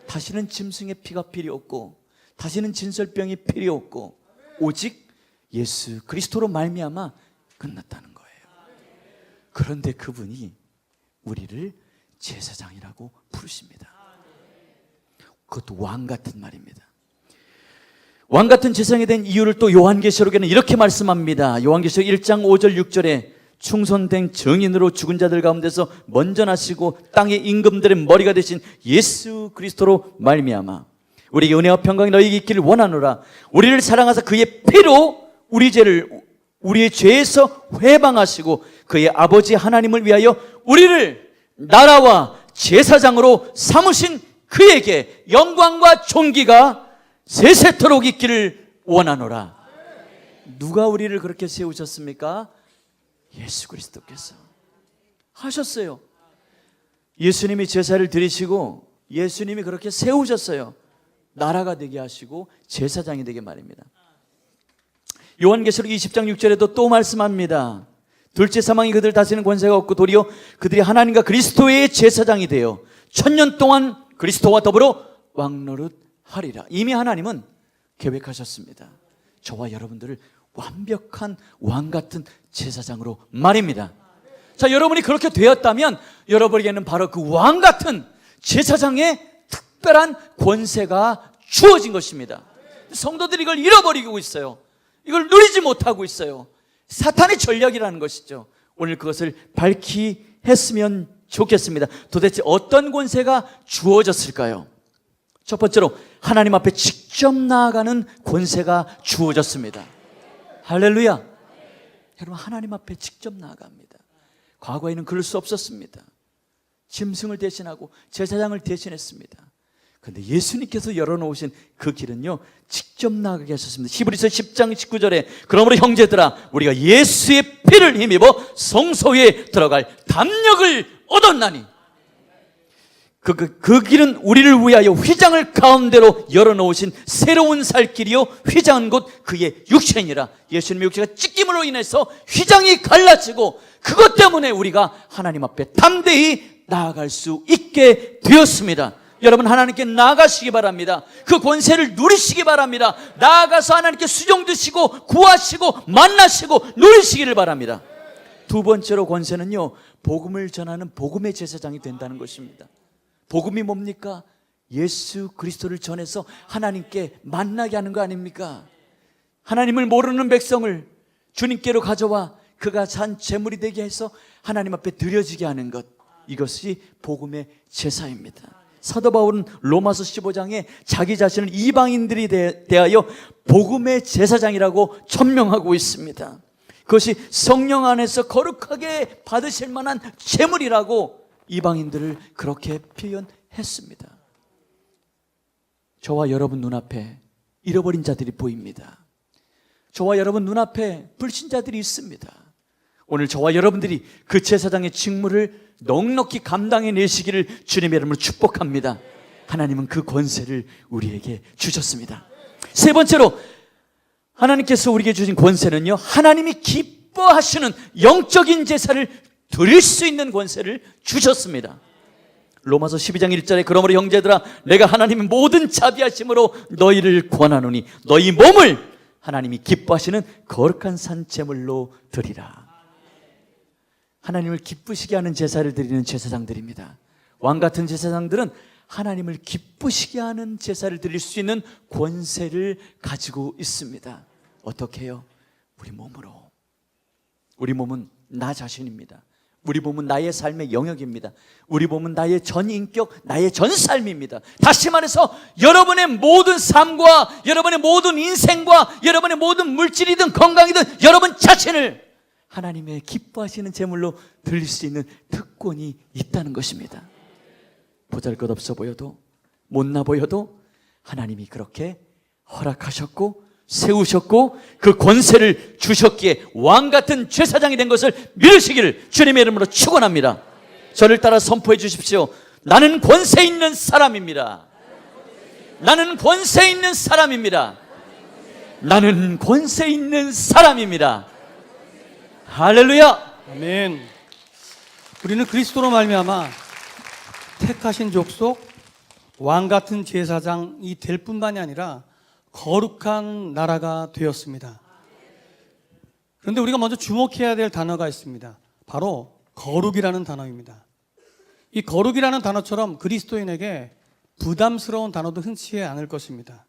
Speaker 6: 다시는 짐승의 피가 필요 없고 다시는 진설병이 필요 없고 오직 예수 그리스도로 말미암아 끝났다는 거예요. 그런데 그분이 우리를 제사장이라고 부르십니다. 그것도 왕 같은 말입니다. 왕 같은 제사장이 된 이유를 또 요한계시록에는 이렇게 말씀합니다. 요한계시록 1장 5절 6절에 충성된 증인으로 죽은 자들 가운데서 먼저 나시고 땅의 임금들의 머리가 되신 예수 그리스도로 말미암아 우리에게 은혜와 평강이 너희에게 있기를 원하노라. 우리를 사랑하사 그의 피로 우리 죄를 우리의 죄에서 회방하시고 그의 아버지 하나님을 위하여 우리를 나라와 제사장으로 삼으신 그에게 영광과 존귀가 세세토록 있기를 원하노라. 누가 우리를 그렇게 세우셨습니까? 예수 그리스도께서 하셨어요. 예수님이 제사를 드리시고 예수님이 그렇게 세우셨어요. 나라가 되게 하시고 제사장이 되게 말입니다. 요한계시록 20장 6절에도 또 말씀합니다. 둘째 사망이 그들 다스리는 권세가 없고 도리어 그들이 하나님과 그리스도의 제사장이 되어 천년 동안 그리스도와 더불어 왕노릇하리라. 이미 하나님은 계획하셨습니다. 저와 여러분들을 완벽한 왕 같은 제사장으로 말입니다. 자, 여러분이 그렇게 되었다면 여러분에게는 바로 그 왕 같은 제사장의 특별한 권세가 주어진 것입니다. 성도들이 이걸 잃어버리고 있어요. 이걸 누리지 못하고 있어요. 사탄의 전략이라는 것이죠. 오늘 그것을 밝히 했으면 좋겠습니다. 도대체 어떤 권세가 주어졌을까요? 첫 번째로 하나님 앞에 직접 나아가는 권세가 주어졌습니다. 할렐루야. 여러분, 하나님 앞에 직접 나아갑니다. 과거에는 그럴 수 없었습니다. 짐승을 대신하고 제사장을 대신했습니다. 그런데 예수님께서 열어놓으신 그 길은요, 직접 나가게 하셨습니다. 히브리서 10장 19절에 그러므로 형제들아 우리가 예수의 피를 힘입어 성소에 들어갈 담력을 얻었나니 그 길은 우리를 위하여 휘장을 가운데로 열어놓으신 새로운 살 길이요 휘장은 곧 그의 육체니라. 예수님의 육체가 찢김으로 인해서 휘장이 갈라지고 그것 때문에 우리가 하나님 앞에 담대히 나아갈 수 있게 되었습니다. 여러분, 하나님께 나아가시기 바랍니다. 그 권세를 누리시기 바랍니다. 나아가서 하나님께 수종 드시고 구하시고 만나시고 누리시기를 바랍니다. 두 번째로 권세는요, 복음을 전하는 복음의 제사장이 된다는 것입니다. 복음이 뭡니까? 예수 그리스도를 전해서 하나님께 만나게 하는 거 아닙니까? 하나님을 모르는 백성을 주님께로 가져와 그가 산 제물이 되게 해서 하나님 앞에 드려지게 하는 것, 이것이 복음의 제사입니다. 사도 바울은 로마서 15장에 자기 자신을 이방인들이 대하여 복음의 제사장이라고 천명하고 있습니다. 그것이 성령 안에서 거룩하게 받으실 만한 제물이라고 이방인들을 그렇게 표현했습니다. 저와 여러분 눈앞에 잃어버린 자들이 보입니다. 저와 여러분 눈앞에 불신자들이 있습니다. 오늘 저와 여러분들이 그 제사장의 직무를 넉넉히 감당해내시기를 주님의 이름으로 축복합니다. 하나님은 그 권세를 우리에게 주셨습니다. 세 번째로 하나님께서 우리에게 주신 권세는요, 하나님이 기뻐하시는 영적인 제사를 드릴 수 있는 권세를 주셨습니다. 로마서 12장 1절에 그러므로 형제들아 내가 하나님의 모든 자비하심으로 너희를 권하노니 너희 몸을 하나님이 기뻐하시는 거룩한 산 제물로 드리라. 하나님을 기쁘시게 하는 제사를 드리는 제사장들입니다. 왕 같은 제사장들은 하나님을 기쁘시게 하는 제사를 드릴 수 있는 권세를 가지고 있습니다. 어떻게 해요? 우리 몸으로. 우리 몸은 나 자신입니다. 우리 몸은 나의 삶의 영역입니다. 우리 몸은 나의 전 인격, 나의 전 삶입니다. 다시 말해서 여러분의 모든 삶과 여러분의 모든 인생과 여러분의 모든 물질이든 건강이든 여러분 자신을 하나님의 기뻐하시는 제물로 드릴 수 있는 특권이 있다는 것입니다. 보잘것없어 보여도 못나 보여도 하나님이 그렇게 허락하셨고 세우셨고 그 권세를 주셨기에 왕같은 제사장이 된 것을 믿으시기를 주님의 이름으로 축원합니다. 저를 따라 선포해 주십시오. 나는 권세 있는 사람입니다. 나는 권세 있는 사람입니다. 나는 권세 있는 사람입니다. 할렐루야.
Speaker 1: 아멘. 우리는 그리스도로 말미암아 택하신 족속, 왕 같은 제사장이 될 뿐만이 아니라 거룩한 나라가 되었습니다. 그런데 우리가 먼저 주목해야 될 단어가 있습니다. 바로 거룩이라는 단어입니다. 이 거룩이라는 단어처럼 그리스도인에게 부담스러운 단어도 흔치 않을 것입니다.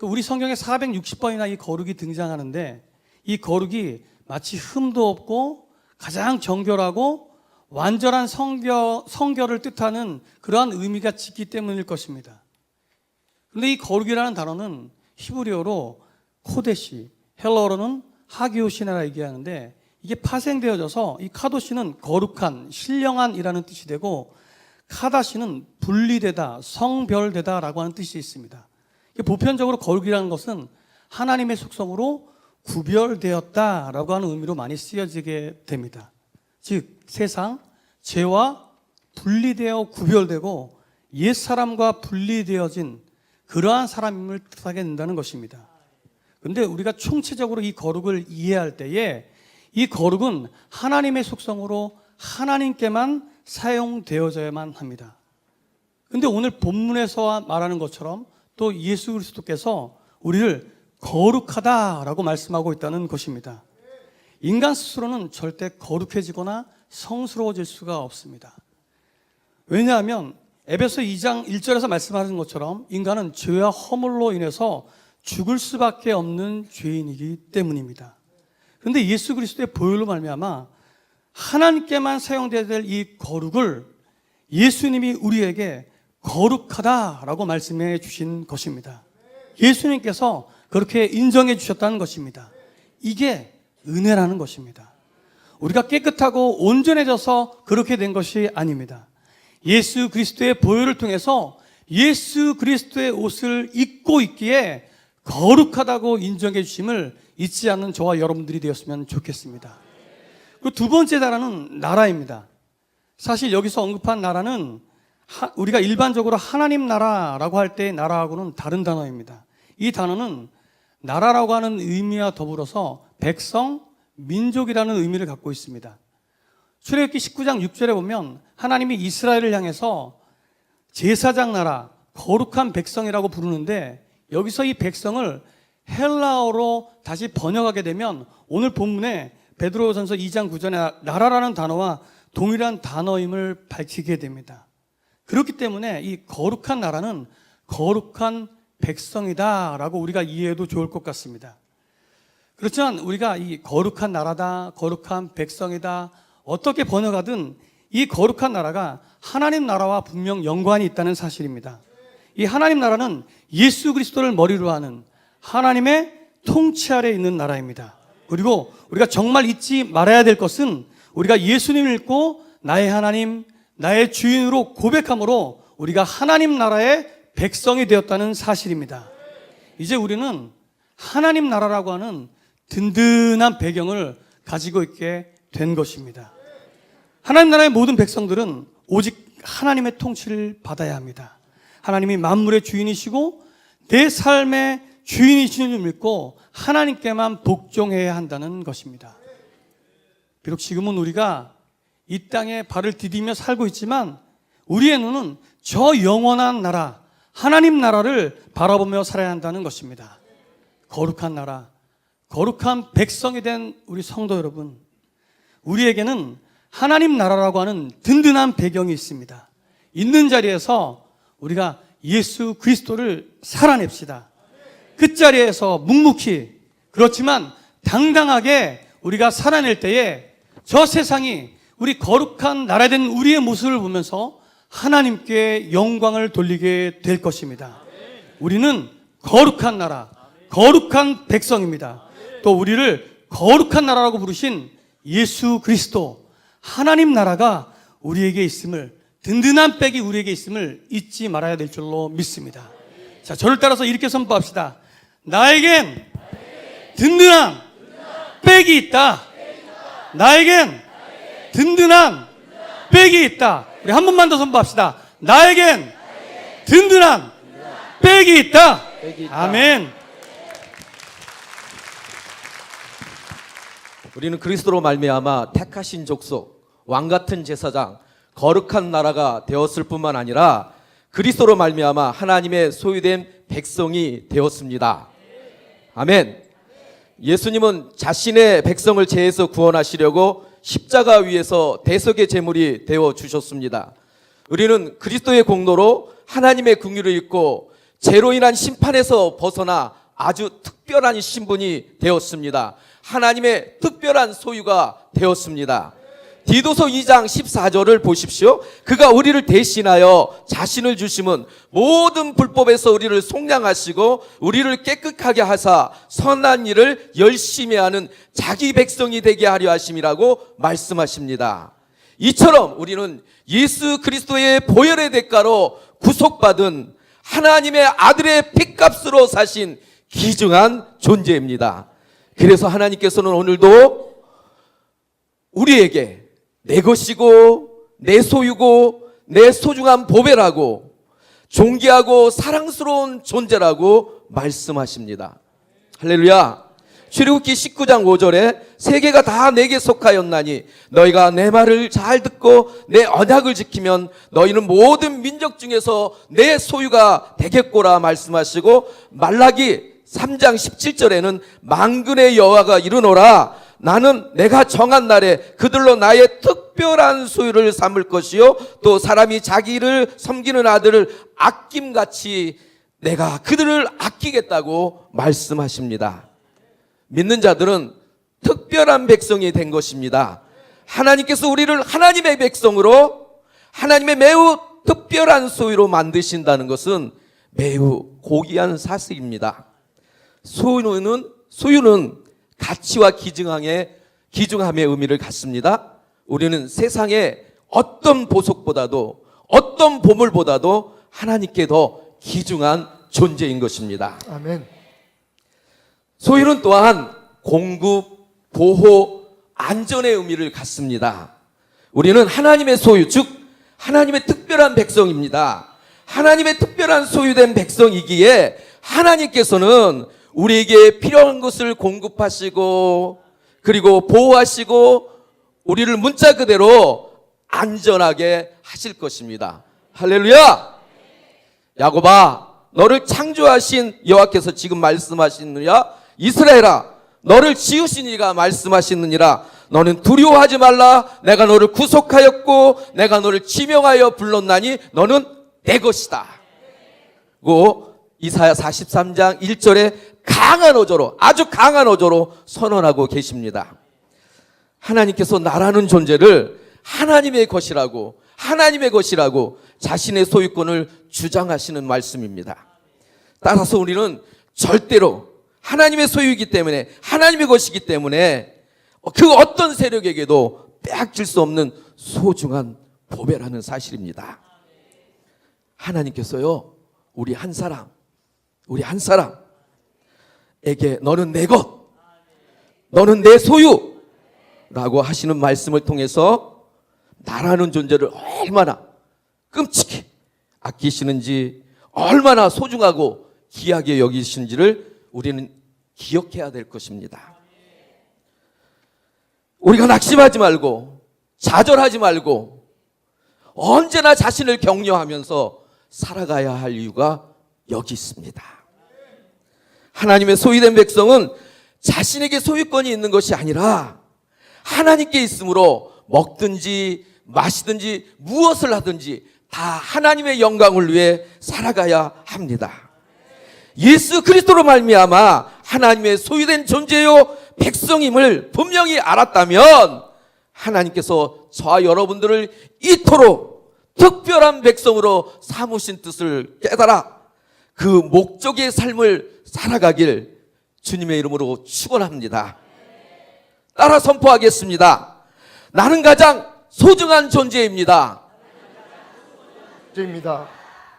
Speaker 1: 우리 성경에 460번이나 이 거룩이 등장하는데 이 거룩이 마치 흠도 없고 가장 정결하고 완전한 성결을 뜻하는 그러한 의미가 짙기 때문일 것입니다. 그런데 이 거룩이라는 단어는 히브리어로 코데시, 헬러어로는 하기오시나라 얘기하는데 이게 파생되어져서 이 카도시는 거룩한, 신령한이라는 뜻이 되고 카다시는 분리되다, 성별되다라고 하는 뜻이 있습니다. 보편적으로 거룩이라는 것은 하나님의 속성으로 구별되었다라고 하는 의미로 많이 쓰여지게 됩니다. 즉 세상, 죄와 분리되어 구별되고 옛사람과 분리되어진 그러한 사람임을 뜻하게 된다는 것입니다. 그런데 우리가 총체적으로 이 거룩을 이해할 때에 이 거룩은 하나님의 속성으로 하나님께만 사용되어져야만 합니다. 그런데 오늘 본문에서 말하는 것처럼 또 예수 그리스도께서 우리를 거룩하다라고 말씀하고 있다는 것입니다. 인간 스스로는 절대 거룩해지거나 성스러워질 수가 없습니다. 왜냐하면 에베소 2장 1절에서 말씀하는 것처럼 인간은 죄와 허물로 인해서 죽을 수밖에 없는 죄인이기 때문입니다. 그런데 예수 그리스도의 보혈로 말미암아 하나님께만 사용되어야 될 이 거룩을 예수님이 우리에게 거룩하다라고 말씀해 주신 것입니다. 예수님께서 그렇게 인정해 주셨다는 것입니다. 이게 은혜라는 것입니다. 우리가 깨끗하고 온전해져서 그렇게 된 것이 아닙니다. 예수 그리스도의 보혈을 통해서 예수 그리스도의 옷을 입고 있기에 거룩하다고 인정해 주심을 잊지 않는 저와 여러분들이 되었으면 좋겠습니다. 그 두 번째 나라는 나라입니다. 사실 여기서 언급한 나라는 우리가 일반적으로 하나님 나라라고 할 때의 나라하고는 다른 단어입니다. 이 단어는 나라라고 하는 의미와 더불어서 백성, 민족이라는 의미를 갖고 있습니다. 출애굽기 19장 6절에 보면 하나님이 이스라엘을 향해서 제사장 나라, 거룩한 백성이라고 부르는데 여기서 이 백성을 헬라어로 다시 번역하게 되면 오늘 본문에 베드로전서 2장 9절에 나라라는 단어와 동일한 단어임을 밝히게 됩니다. 그렇기 때문에 이 거룩한 나라는 거룩한 백성이다라고 우리가 이해해도 좋을 것 같습니다. 그렇지만 우리가 이 거룩한 나라다, 거룩한 백성이다 어떻게 번역하든 이 거룩한 나라가 하나님 나라와 분명 연관이 있다는 사실입니다. 이 하나님 나라는 예수 그리스도를 머리로 하는 하나님의 통치 아래에 있는 나라입니다. 그리고 우리가 정말 잊지 말아야 될 것은 우리가 예수님을 믿고 나의 하나님, 나의 주인으로 고백함으로 우리가 하나님 나라의 백성이 되었다는 사실입니다. 이제 우리는 하나님 나라라고 하는 든든한 배경을 가지고 있게 된 것입니다. 하나님 나라의 모든 백성들은 오직 하나님의 통치를 받아야 합니다. 하나님이 만물의 주인이시고 내 삶의 주인이신 줄 믿고 하나님께만 복종해야 한다는 것입니다. 비록 지금은 우리가 이 땅에 발을 디디며 살고 있지만 우리의 눈은 저 영원한 나라, 하나님 나라를 바라보며 살아야 한다는 것입니다. 거룩한 나라, 거룩한 백성이 된 우리 성도 여러분, 우리에게는 하나님 나라라고 하는 든든한 배경이 있습니다. 있는 자리에서 우리가 예수 그리스도를 살아냅시다. 그 자리에서 묵묵히 그렇지만 당당하게 우리가 살아낼 때에 저 세상이 우리 거룩한 나라 된 우리의 모습을 보면서 하나님께 영광을 돌리게 될 것입니다. 우리는 거룩한 나라, 거룩한 백성입니다. 또 우리를 거룩한 나라라고 부르신 예수 그리스도 하나님 나라가 우리에게 있음을, 든든한 백이 우리에게 있음을 잊지 말아야 될 줄로 믿습니다. 자, 저를 따라서 이렇게 선포합시다. 나에겐 든든한 백이 있다. 나에겐 든든한 백이 있다. 우리 한 번만 더 선포합시다. 나에겐 든든한 백이 있다. 아멘.
Speaker 7: 우리는 그리스도로 말미암아 택하신 족속, 왕같은 제사장, 거룩한 나라가 되었을 뿐만 아니라 그리스도로 말미암아 하나님의 소유된 백성이 되었습니다. 아멘. 예수님은 자신의 백성을 죄에서 구원하시려고 십자가 위에서 대속의 제물이 되어 주셨습니다. 우리는 그리스도의 공로로 하나님의 긍휼을 입고 죄로 인한 심판에서 벗어나 아주 특별한 신분이 되었습니다. 하나님의 특별한 소유가 되었습니다. 디도서 2장 14절을 보십시오. 그가 우리를 대신하여 자신을 주심은 모든 불법에서 우리를 속량하시고 우리를 깨끗하게 하사 선한 일을 열심히 하는 자기 백성이 되게 하려 하심이라고 말씀하십니다. 이처럼 우리는 예수 그리스도의 보혈의 대가로 구속받은 하나님의 아들의 핏값으로 사신 귀중한 존재입니다. 그래서 하나님께서는 오늘도 우리에게 내 것이고 내 소유고 내 소중한 보배라고 존귀하고 사랑스러운 존재라고 말씀하십니다. 할렐루야. 출애굽기 19장 5절에 세계가 다 내게 속하였나니 너희가 내 말을 잘 듣고 내 언약을 지키면 너희는 모든 민족 중에서 내 소유가 되겠고라 말씀하시고 말라기 3장 17절에는 만군의 여호와가 이르노라 나는 내가 정한 날에 그들로 나의 특별한 소유를 삼을 것이요 또 사람이 자기를 섬기는 아들을 아낌같이 내가 그들을 아끼겠다고 말씀하십니다. 믿는 자들은 특별한 백성이 된 것입니다. 하나님께서 우리를 하나님의 백성으로 하나님의 매우 특별한 소유로 만드신다는 것은 매우 고귀한 사실입니다. 소유는 가치와 기중함의 의미를 갖습니다. 우리는 세상의 어떤 보석보다도 어떤 보물보다도 하나님께 더 귀중한 존재인 것입니다.
Speaker 4: 아멘.
Speaker 7: 소유는 또한 공급, 보호, 안전의 의미를 갖습니다. 우리는 하나님의 소유, 즉 하나님의 특별한 백성입니다. 하나님의 특별한 소유된 백성이기에 하나님께서는 우리에게 필요한 것을 공급하시고 그리고 보호하시고 우리를 문자 그대로 안전하게 하실 것입니다. 할렐루야! 야곱아, 너를 창조하신 여호와께서 지금 말씀하시느냐? 이스라엘아, 너를 지으신 이가 말씀하시느니라. 너는 두려워하지 말라. 내가 너를 구속하였고 내가 너를 지명하여 불렀나니 너는 내 것이다. 고 이사야 43장 1절에 강한 어조로, 아주 강한 어조로 선언하고 계십니다. 하나님께서 나라는 존재를 하나님의 것이라고 자신의 소유권을 주장하시는 말씀입니다. 따라서 우리는 절대로 하나님의 소유이기 때문에, 하나님의 것이기 때문에 그 어떤 세력에게도 빼앗길 수 없는 소중한 보배라는 사실입니다. 하나님께서요, 우리 한 사람에게 너는 내 것, 너는 내 소유라고 하시는 말씀을 통해서 나라는 존재를 얼마나 끔찍히 아끼시는지, 얼마나 소중하고 귀하게 여기시는지를 우리는 기억해야 될 것입니다. 우리가 낙심하지 말고 좌절하지 말고 언제나 자신을 격려하면서 살아가야 할 이유가 여기 있습니다. 하나님의 소유된 백성은 자신에게 소유권이 있는 것이 아니라 하나님께 있으므로 먹든지 마시든지 무엇을 하든지 다 하나님의 영광을 위해 살아가야 합니다. 예수 그리스도로 말미암아 하나님의 소유된 존재요 백성임을 분명히 알았다면 하나님께서 저와 여러분들을 이토록 특별한 백성으로 삼으신 뜻을 깨달아 그 목적의 삶을 살아가길 주님의 이름으로 축원합니다. 따라 선포하겠습니다. 나는 가장 소중한 존재입니다.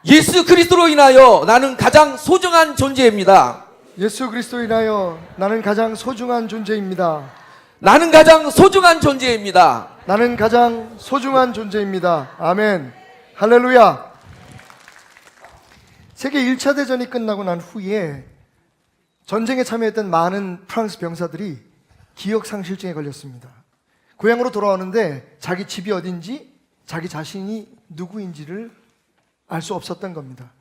Speaker 7: 예수 그리스도로 인하여 나는 가장 소중한 존재입니다.
Speaker 4: 예수 그리스도로 인하여 나는 가장 소중한 존재입니다.
Speaker 7: 나는 가장 소중한 존재입니다.
Speaker 4: 나는 가장 소중한 존재입니다. 아멘. 할렐루야. 세계 1차 대전이 끝나고 난 후에 전쟁에 참여했던 많은 프랑스 병사들이 기억상실증에 걸렸습니다. 고향으로 돌아오는데 자기 집이 어딘지, 자기 자신이 누구인지를 알 수 없었던 겁니다.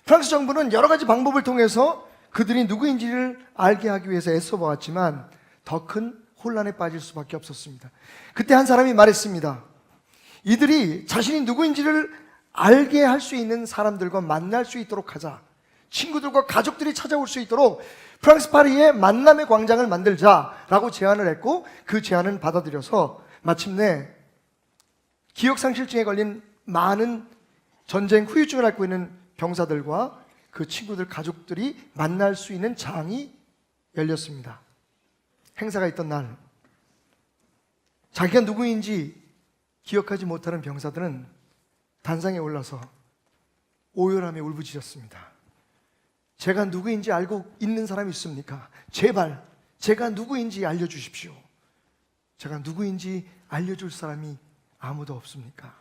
Speaker 4: 프랑스 정부는 여러 가지 방법을 통해서 그들이 누구인지를 알게 하기 위해서 애써보았지만 더 큰 혼란에 빠질 수밖에 없었습니다. 그때 한 사람이 말했습니다. 이들이 자신이 누구인지를 알게 할 수 있는 사람들과 만날 수 있도록 하자. 친구들과 가족들이 찾아올 수 있도록 프랑스 파리에 만남의 광장을 만들자라고 제안을 했고, 그 제안은 받아들여서 마침내 기억상실증에 걸린 많은 전쟁 후유증을 앓고 있는 병사들과 그 친구들 가족들이 만날 수 있는 장이 열렸습니다. 행사가 있던 날, 자기가 누구인지 기억하지 못하는 병사들은 단상에 올라서 오열하며 울부짖었습니다. 제가 누구인지 알고 있는 사람이 있습니까? 제발 제가 누구인지 알려주십시오. 제가 누구인지 알려줄 사람이 아무도 없습니까?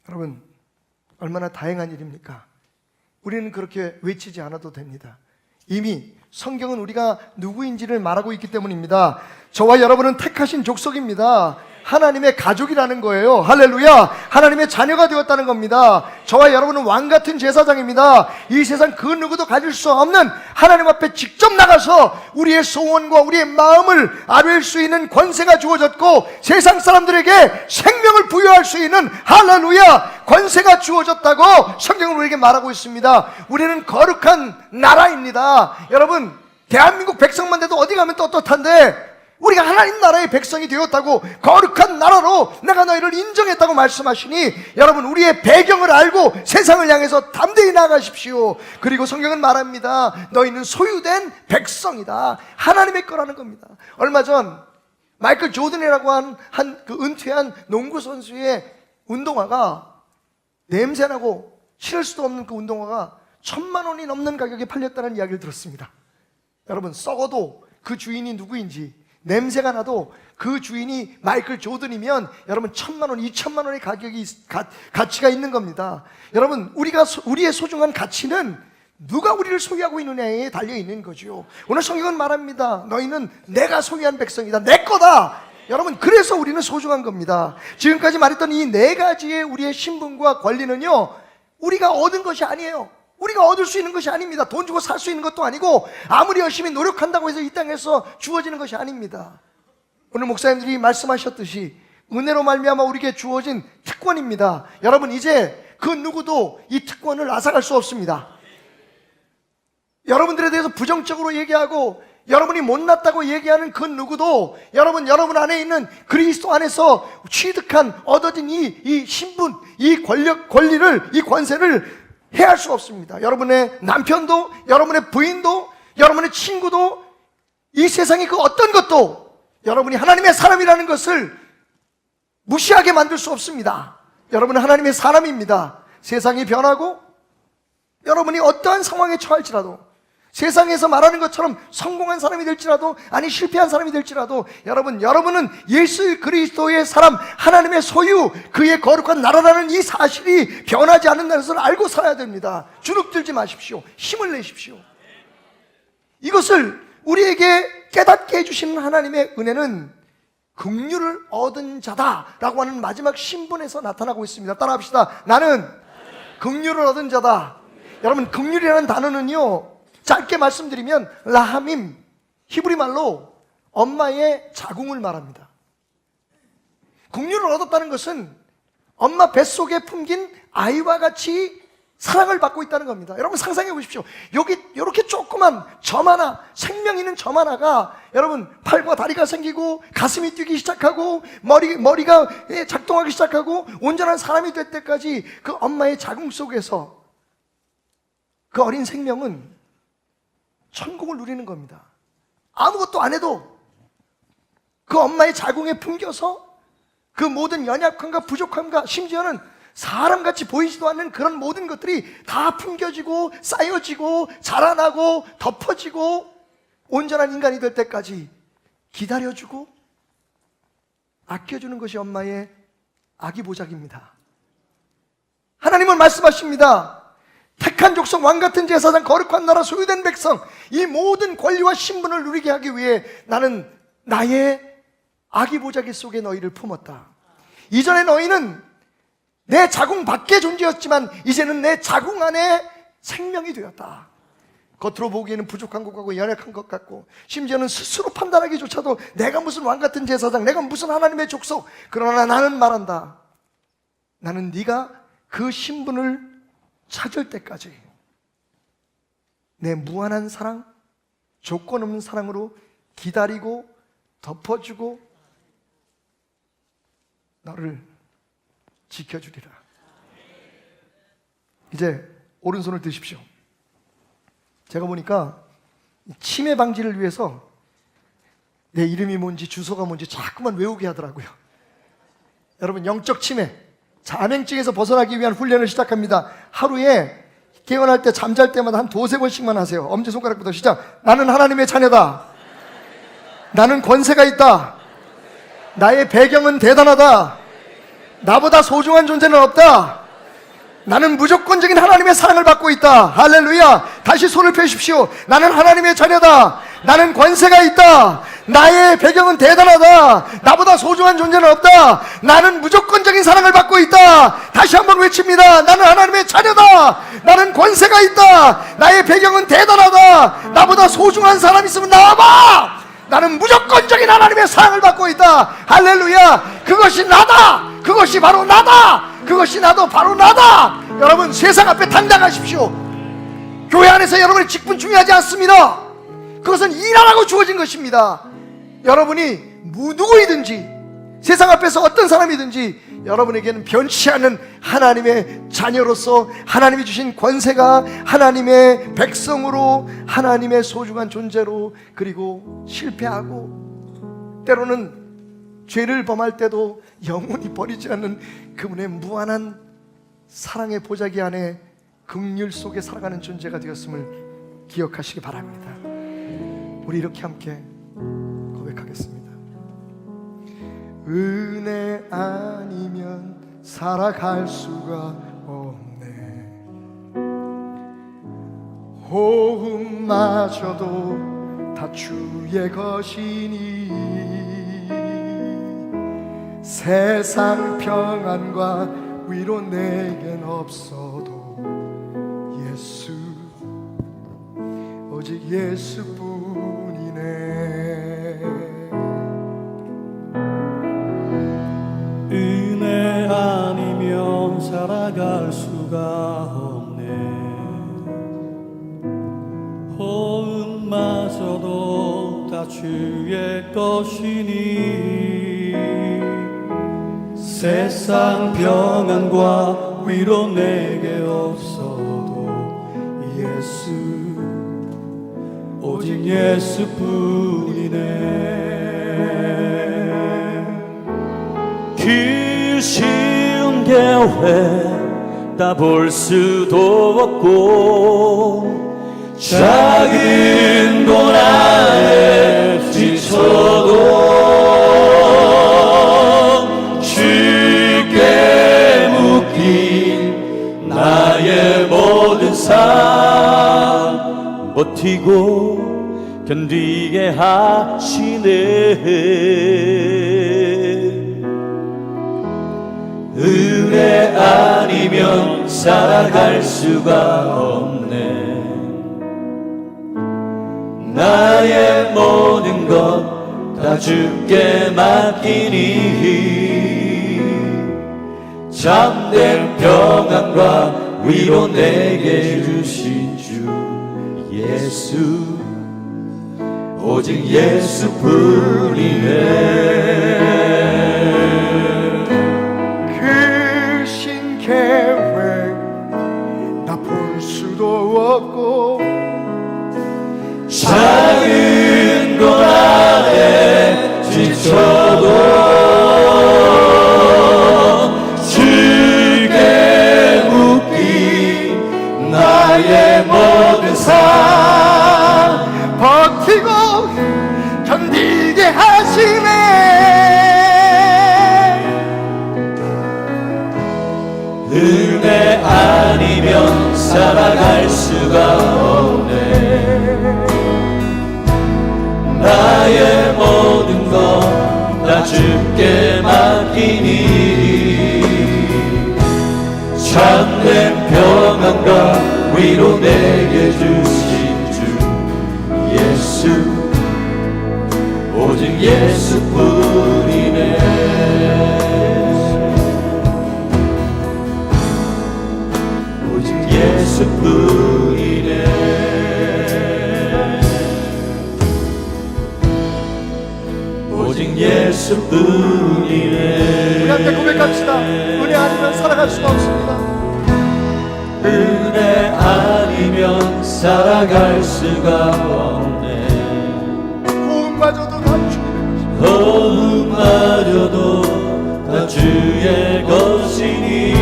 Speaker 4: 여러분, 얼마나 다행한 일입니까? 우리는 그렇게 외치지 않아도 됩니다. 이미 성경은 우리가 누구인지를 말하고 있기 때문입니다. 저와 여러분은 택하신 족속입니다. 하나님의 가족이라는 거예요. 할렐루야. 하나님의 자녀가 되었다는 겁니다. 저와 여러분은 왕 같은 제사장입니다. 이 세상 그 누구도 가질 수 없는 하나님 앞에 직접 나가서 우리의 소원과 우리의 마음을 아뢰일 수 있는 권세가 주어졌고, 세상 사람들에게 생명을 부여할 수 있는 할렐루야 권세가 주어졌다고 성경은 우리에게 말하고 있습니다. 우리는 거룩한 나라입니다. 여러분, 대한민국 백성만 돼도 어디 가면 떳떳한데, 우리가 하나님 나라의 백성이 되었다고, 거룩한 나라로 내가 너희를 인정했다고 말씀하시니, 여러분, 우리의 배경을 알고 세상을 향해서 담대히 나아가십시오. 그리고 성경은 말합니다. 너희는 소유된 백성이다. 하나님의 거라는 겁니다. 얼마 전 마이클 조던이라고 한 그 은퇴한 농구 선수의 운동화가, 냄새나고 신을 수도 없는 그 운동화가 1,000만 원이 넘는 가격에 팔렸다는 이야기를 들었습니다. 여러분, 썩어도 그 주인이 누구인지, 냄새가 나도 그 주인이 마이클 조던이면 여러분 1,000만 원, 2,000만 원의 가치가 있는 겁니다. 여러분, 우리의 소중한 가치는 누가 우리를 소유하고 있느냐에 달려 있는 거죠. 오늘 성경은 말합니다. 너희는 내가 소유한 백성이다. 내 거다. 여러분, 그래서 우리는 소중한 겁니다. 지금까지 말했던 이 네 가지의 우리의 신분과 권리는요, 우리가 얻은 것이 아니에요. 우리가 얻을 수 있는 것이 아닙니다. 돈 주고 살 수 있는 것도 아니고, 아무리 열심히 노력한다고 해서 이 땅에서 주어지는 것이 아닙니다. 오늘 목사님들이 말씀하셨듯이 은혜로 말미암아 우리에게 주어진 특권입니다. 여러분, 이제 그 누구도 이 특권을 앗아갈 수 없습니다. 여러분들에 대해서 부정적으로 얘기하고 여러분이 못났다고 얘기하는 그 누구도 여러분 안에 있는 그리스도 안에서 취득한 얻어진 이 신분, 이 권리를, 이 권세를 해할 수 없습니다. 여러분의 남편도, 여러분의 부인도, 여러분의 친구도, 이 세상의 그 어떤 것도 여러분이 하나님의 사람이라는 것을 무시하게 만들 수 없습니다. 여러분은 하나님의 사람입니다. 세상이 변하고 여러분이 어떠한 상황에 처할지라도, 세상에서 말하는 것처럼 성공한 사람이 될지라도, 아니 실패한 사람이 될지라도, 여러분은 예수 그리스도의 사람, 하나님의 소유, 그의 거룩한 나라라는 이 사실이 변하지 않는다는 것을 알고 살아야 됩니다. 주눅들지 마십시오. 힘을 내십시오. 이것을 우리에게 깨닫게 해주시는 하나님의 은혜는 긍휼을 얻은 자다라고 하는 마지막 신분에서 나타나고 있습니다. 따라합시다. 나는 긍휼을 얻은 자다. 여러분, 긍휼이라는 단어는요, 짧게 말씀드리면 라하밈, 히브리 말로 엄마의 자궁을 말합니다. 긍휼을 얻었다는 것은 엄마 뱃속에 품긴 아이와 같이 사랑을 받고 있다는 겁니다. 여러분 상상해 보십시오. 여기 이렇게 조그만 점 하나, 생명 있는 점 하나가 여러분 팔과 다리가 생기고 가슴이 뛰기 시작하고 머리가 작동하기 시작하고 온전한 사람이 될 때까지 그 엄마의 자궁 속에서 그 어린 생명은 천국을 누리는 겁니다. 아무것도 안 해도 그 엄마의 자궁에 품겨서 그 모든 연약함과 부족함과 심지어는 사람같이 보이지도 않는 그런 모든 것들이 다 품겨지고 쌓여지고 자라나고 덮어지고 온전한 인간이 될 때까지 기다려주고 아껴주는 것이 엄마의 아기보작입니다. 하나님은 말씀하십니다. 택한 족속, 왕같은 제사장, 거룩한 나라, 소유된 백성, 이 모든 권리와 신분을 누리게 하기 위해 나는 나의 아기보자기 속에 너희를 품었다. 이전에 너희는 내 자궁 밖에 존재였지만 이제는 내 자궁 안에 생명이 되었다. 겉으로 보기에는 부족한 것 같고 연약한 것 같고 심지어는 스스로 판단하기조차도 내가 무슨 왕같은 제사장, 내가 무슨 하나님의 족속. 그러나 나는 말한다. 나는 네가 그 신분을 찾을 때까지 내 무한한 사랑, 조건 없는 사랑으로 기다리고 덮어주고 너를 지켜주리라. 이제 오른손을 드십시오. 제가 보니까 치매 방지를 위해서 내 이름이 뭔지 주소가 뭔지 자꾸만 외우게 하더라고요. 여러분, 영적 치매, 자맹증에서 벗어나기 위한 훈련을 시작합니다. 하루에 깨어날 때, 잠잘 때마다 한 2-3번씩만 하세요. 엄지손가락부터 시작. 나는 하나님의 자녀다. 나는 권세가 있다. 나의 배경은 대단하다. 나보다 소중한 존재는 없다. 나는 무조건적인 하나님의 사랑을 받고 있다. 할렐루야. 다시 손을 펴십시오. 나는 하나님의 자녀다. 나는 권세가 있다. 나의 배경은 대단하다. 나보다 소중한 존재는 없다. 나는 무조건적인 사랑을 받고 있다. 다시 한번 외칩니다. 나는 하나님의 자녀다. 나는 권세가 있다. 나의 배경은 대단하다. 나보다 소중한 사람 있으면 나와봐. 나는 무조건적인 하나님의 사랑을 받고 있다. 할렐루야. 그것이 나다. 그것이 바로 나다. 그것이 나도 바로 나다. 여러분, 세상 앞에 당당하십시오. 교회 안에서 여러분의 직분 중요하지 않습니다. 그것은 일하라고 주어진 것입니다. 여러분이 누구이든지 세상 앞에서 어떤 사람이든지 여러분에게는 변치 않는 하나님의 자녀로서 하나님이 주신 권세가 하나님의 백성으로 하나님의 소중한 존재로, 그리고 실패하고 때로는 죄를 범할 때도 영원히 버리지 않는 그분의 무한한 사랑의 보자기 안에 긍휼 속에 살아가는 존재가 되었음을 기억하시기 바랍니다. 우리 이렇게 함께 고백하겠습니다. 은혜 아니면 살아갈 수가 없네. 호흡마저도 다 주의 것이니 세상 평안과 위로 내겐 없어도 예수, 오직 예수뿐이네.
Speaker 1: 은혜 아니면 살아갈 수가 없네. 호흡마저도 다 주의 것이니 세상 평안과 위로 내게 없어도 예수, 오직 예수뿐이네.
Speaker 6: 그 쉬운 계획 다 볼 수도 없고 작은 고난에 지쳐도 주께 묶인 나의 모든 삶 버티고 견디게 하시네. 은혜 아니면 살아갈 수가 없네. 나의 모든 것 다 주께 맡기니 참된 평안과 위로 내게 주신 주 예수, 오직 예수뿐이네.
Speaker 4: 그 신계획 나 볼 수도 없고
Speaker 6: 작은 고난에 지쳐도 주께 묶인 나의 모든 삶
Speaker 4: 버티고 견디게 하시네.
Speaker 6: 은혜 아니면 살아갈 수가 없네. 나의 모든 것 다 주께 맡기니 참된 평안과 위로 내게 주신 주 예수, 오직 예수뿐이네. 오직 예수뿐이네. 오직 예수뿐이네.
Speaker 4: 우리 함께 고백합시다. 은혜 아니면 살아갈 수가 없습니다.
Speaker 6: 은혜 아니면 살아갈 수가 없네.
Speaker 4: 호흡마저도 다 주님의 것입니다.
Speaker 6: 호흡마저도 다 주의 것이니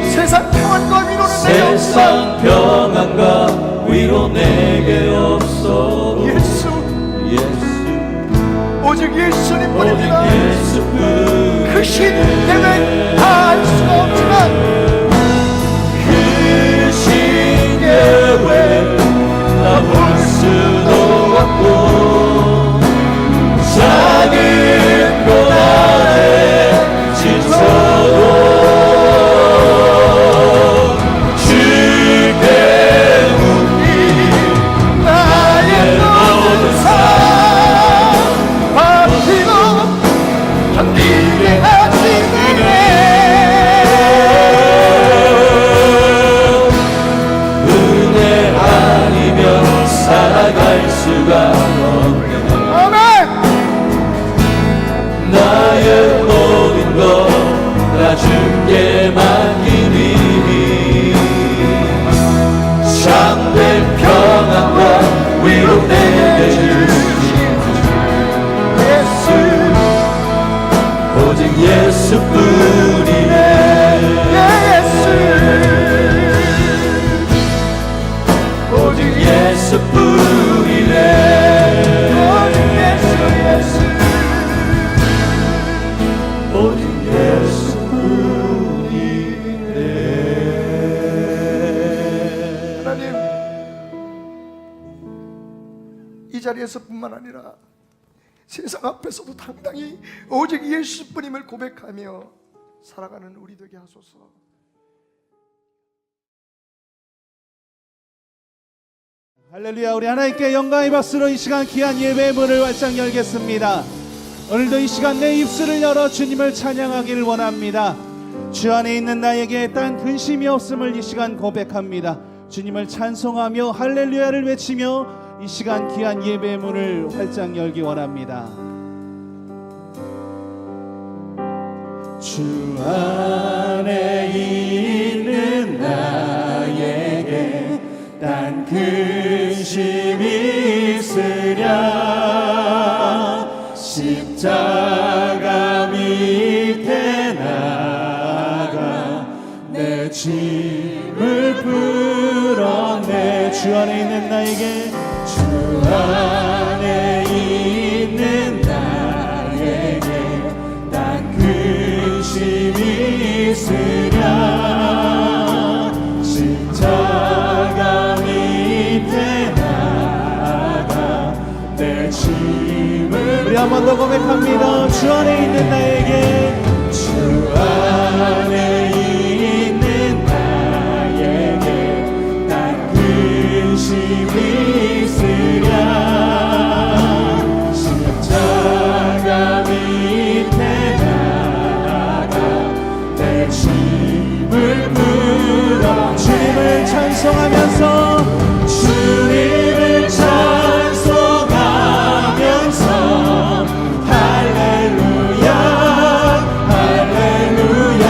Speaker 4: 세상 평안과 위로는 내게
Speaker 6: 세상 평안과 위로 내게 없어도
Speaker 4: 예수,
Speaker 6: 예수,
Speaker 4: 오직 예수님뿐입니다.
Speaker 6: 오직 예수뿐.
Speaker 4: 그 신계획 다 알 수가 없지만
Speaker 6: 그 신계획 다 볼 수도 없고
Speaker 5: 나갈 수가 없네.
Speaker 4: 아멘.
Speaker 5: 나의 모든 것 다 주께 맡기니 참된 평안과 위로 내게 주시는 예수, 오직 예수뿐이네. 오직 예수뿐이네. 오직
Speaker 4: 하나님, 이 자리에서뿐만 아니라 세상 앞에서도 당당히 오직 예수뿐임을 고백하며 살아가는 우리 되게 하소서.
Speaker 8: 할렐루야. 우리 하나님께 영광의 박수로 이 시간 귀한 예배의 문을 활짝 열겠습니다. 오늘도 이 시간 내 입술을 열어 주님을 찬양하기를 원합니다. 주 안에 있는 나에게 딴 근심이 없음을 이 시간 고백합니다. 주님을 찬송하며 할렐루야를 외치며 이 시간 귀한 예배의 문을 활짝 열기 원합니다. 주 안에 있는 나에게 딴 근심이 있으랴 십자가 밑에 나가 내 짐을 풀었네. 주 안에 있는 나에게 주 안에 있는 나에게 딴 근심이 있으랴 십자가 밑에 나가 내 짐을 우리 한 번 더 고백합니다. 주 안에 있는 나에게 주 안에 있는 나에게 딴 근심이 있으랴 십자가 밑에 나가 내 짐을 풀어 주님을 찬송하면서 주님을 찬송하면서 할렐루야 할렐루야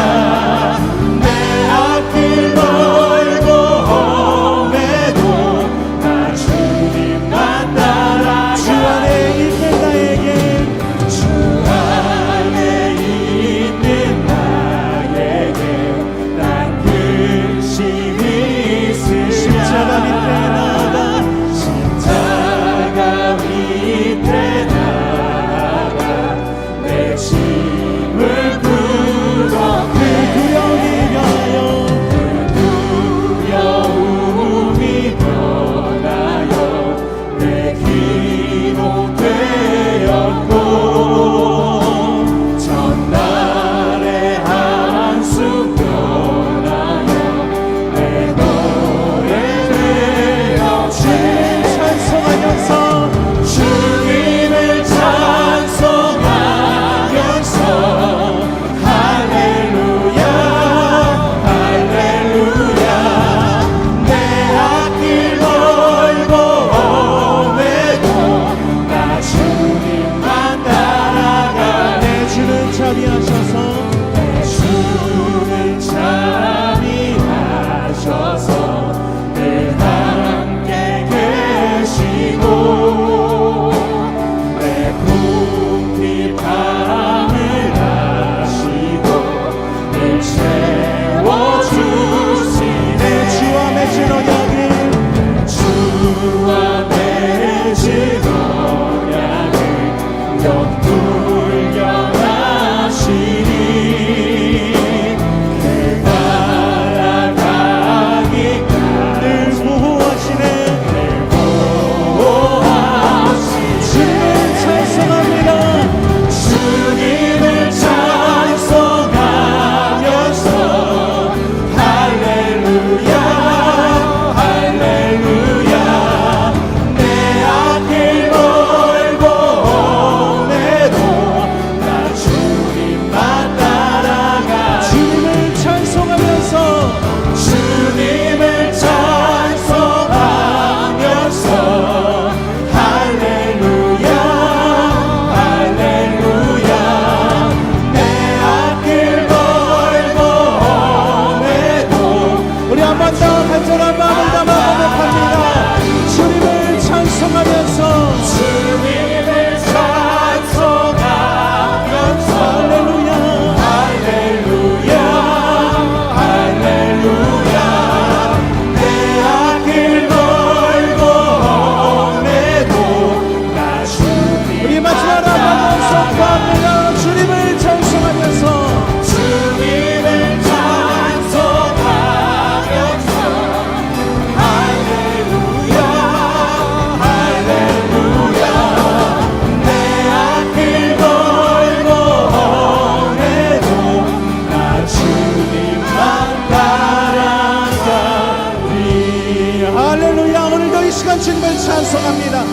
Speaker 8: 올려드립니다.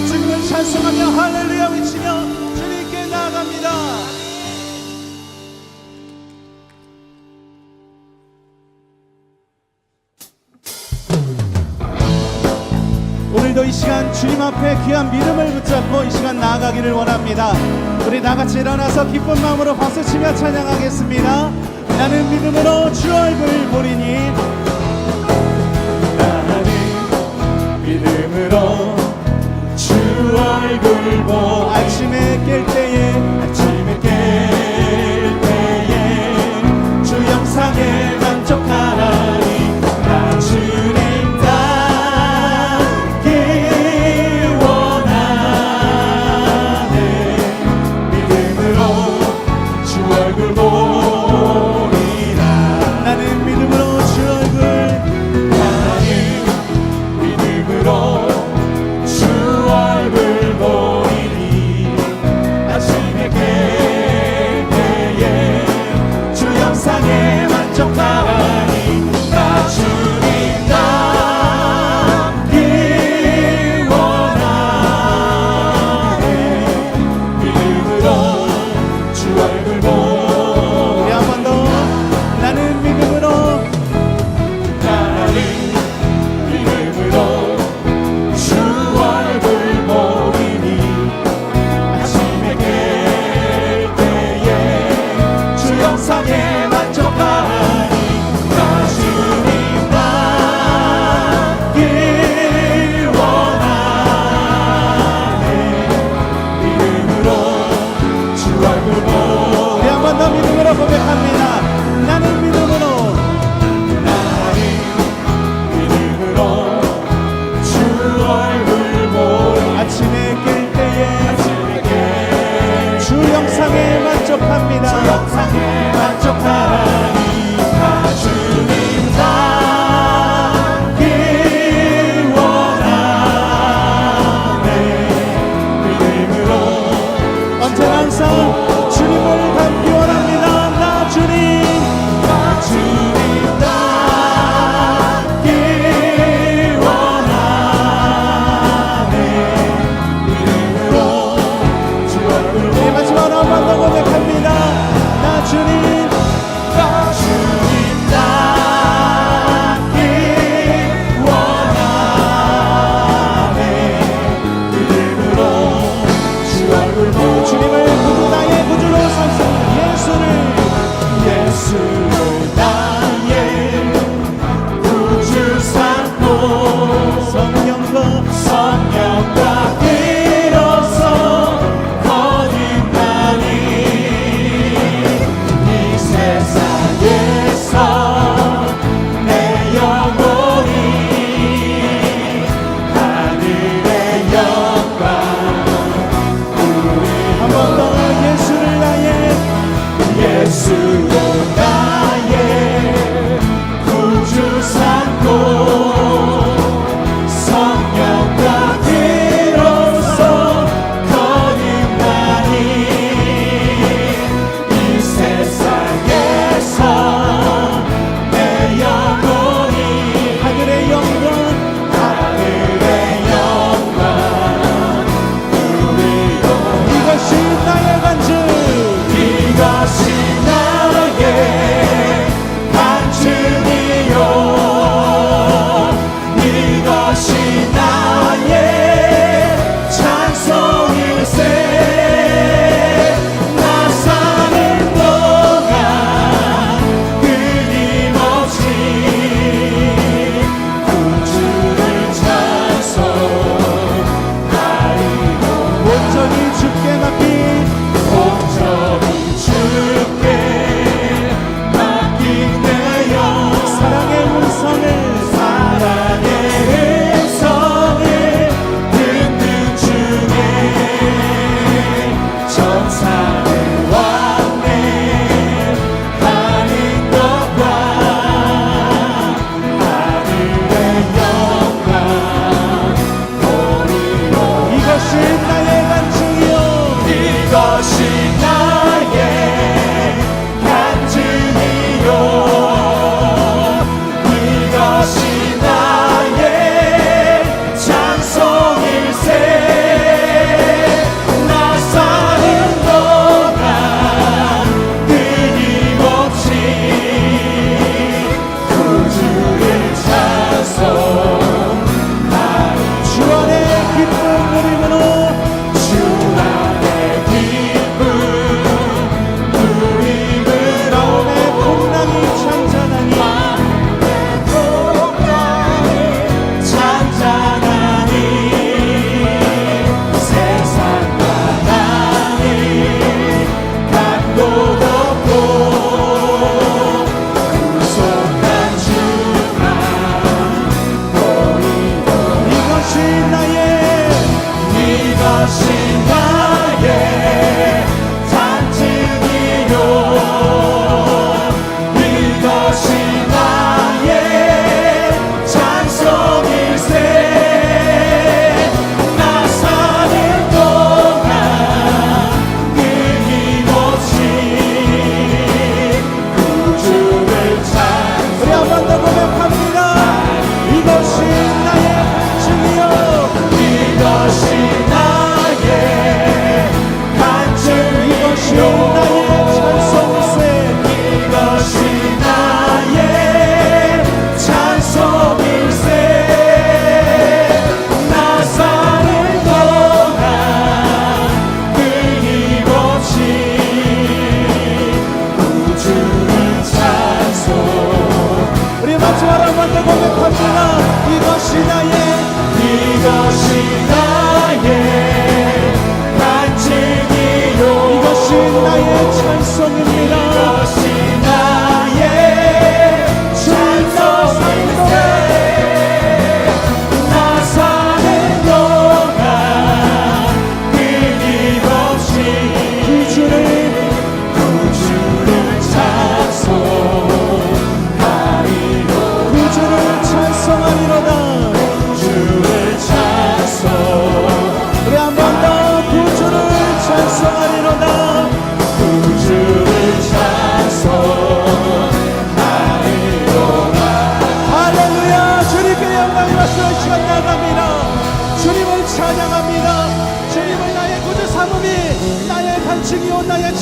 Speaker 8: 주님을 찬송하며 할렐루야 외치며 주님께 나아갑니다. 오늘도 이 시간 주님 앞에 귀한 믿음을 붙잡고 이 시간 나아가기를 원합니다. 우리 다같이 일어나서 기쁜 마음으로 박수치며 찬양하겠습니다. 나는 믿음으로 주 얼굴 보리니, 나는 믿음으로 주 얼굴 보. 아침에 깰 때에 주 영상에 만족하나니 나 주님 닮기 원하네. 믿음으로 주 얼굴 보리라. 나는 믿음으로 주 얼굴, 나는 믿음으로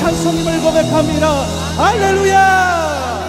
Speaker 8: 찬송임을 고백합니다. 할렐루야.